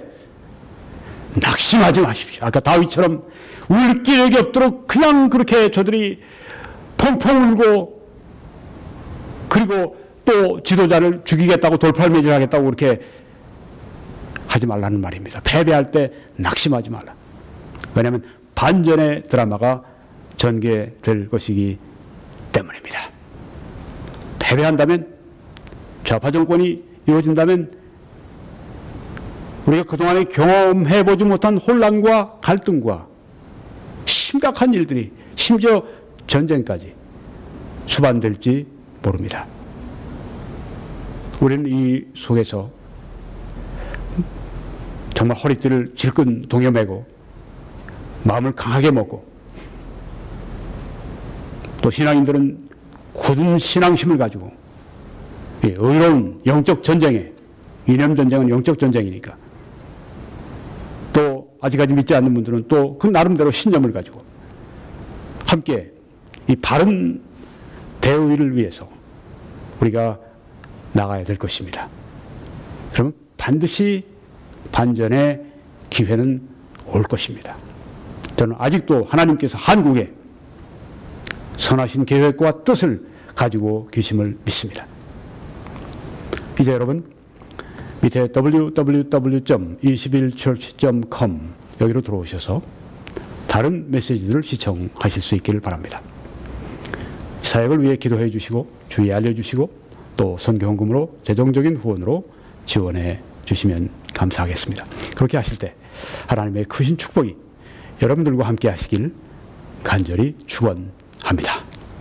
낙심하지 마십시오. 아까 다윗처럼 울 기력이 없도록 그냥 그렇게 저들이 펑펑 울고 그리고 또 지도자를 죽이겠다고 돌팔매질하겠다고 그렇게 하지 말라는 말입니다. 패배할 때 낙심하지 말라. 왜냐하면 반전의 드라마가 전개될 것이기 때문입니다. 패배한다면 좌파 정권이 이루어진다면 우리가 그동안에 경험해보지 못한 혼란과 갈등과 심각한 일들이 심지어 전쟁까지 수반될지 모릅니다. 우리는 이 속에서 정말 허리띠를 질끈 동여매고 마음을 강하게 먹고 또 신앙인들은 굳은 신앙심을 가지고 의로운 영적 전쟁에 이념 전쟁은 영적 전쟁이니까 또 아직까지 믿지 않는 분들은 또 그 나름대로 신념을 가지고 함께 이 바른 대의를 위해서 우리가 나가야 될 것입니다. 그러면 반드시 반전의 기회는 올 것입니다. 저는 아직도 하나님께서 한국에 선하신 계획과 뜻을 가지고 계심을 믿습니다. 이제 여러분 밑에 www.21church.com 여기로 들어오셔서 다른 메시지들을 시청하실 수 있기를 바랍니다. 사역을 위해 기도해 주시고 주위에 알려주시고 또 선교헌금으로 재정적인 후원으로 지원해 주시면 감사하겠습니다. 그렇게 하실 때 하나님의 크신 축복이 여러분들과 함께 하시길 간절히 축원합니다.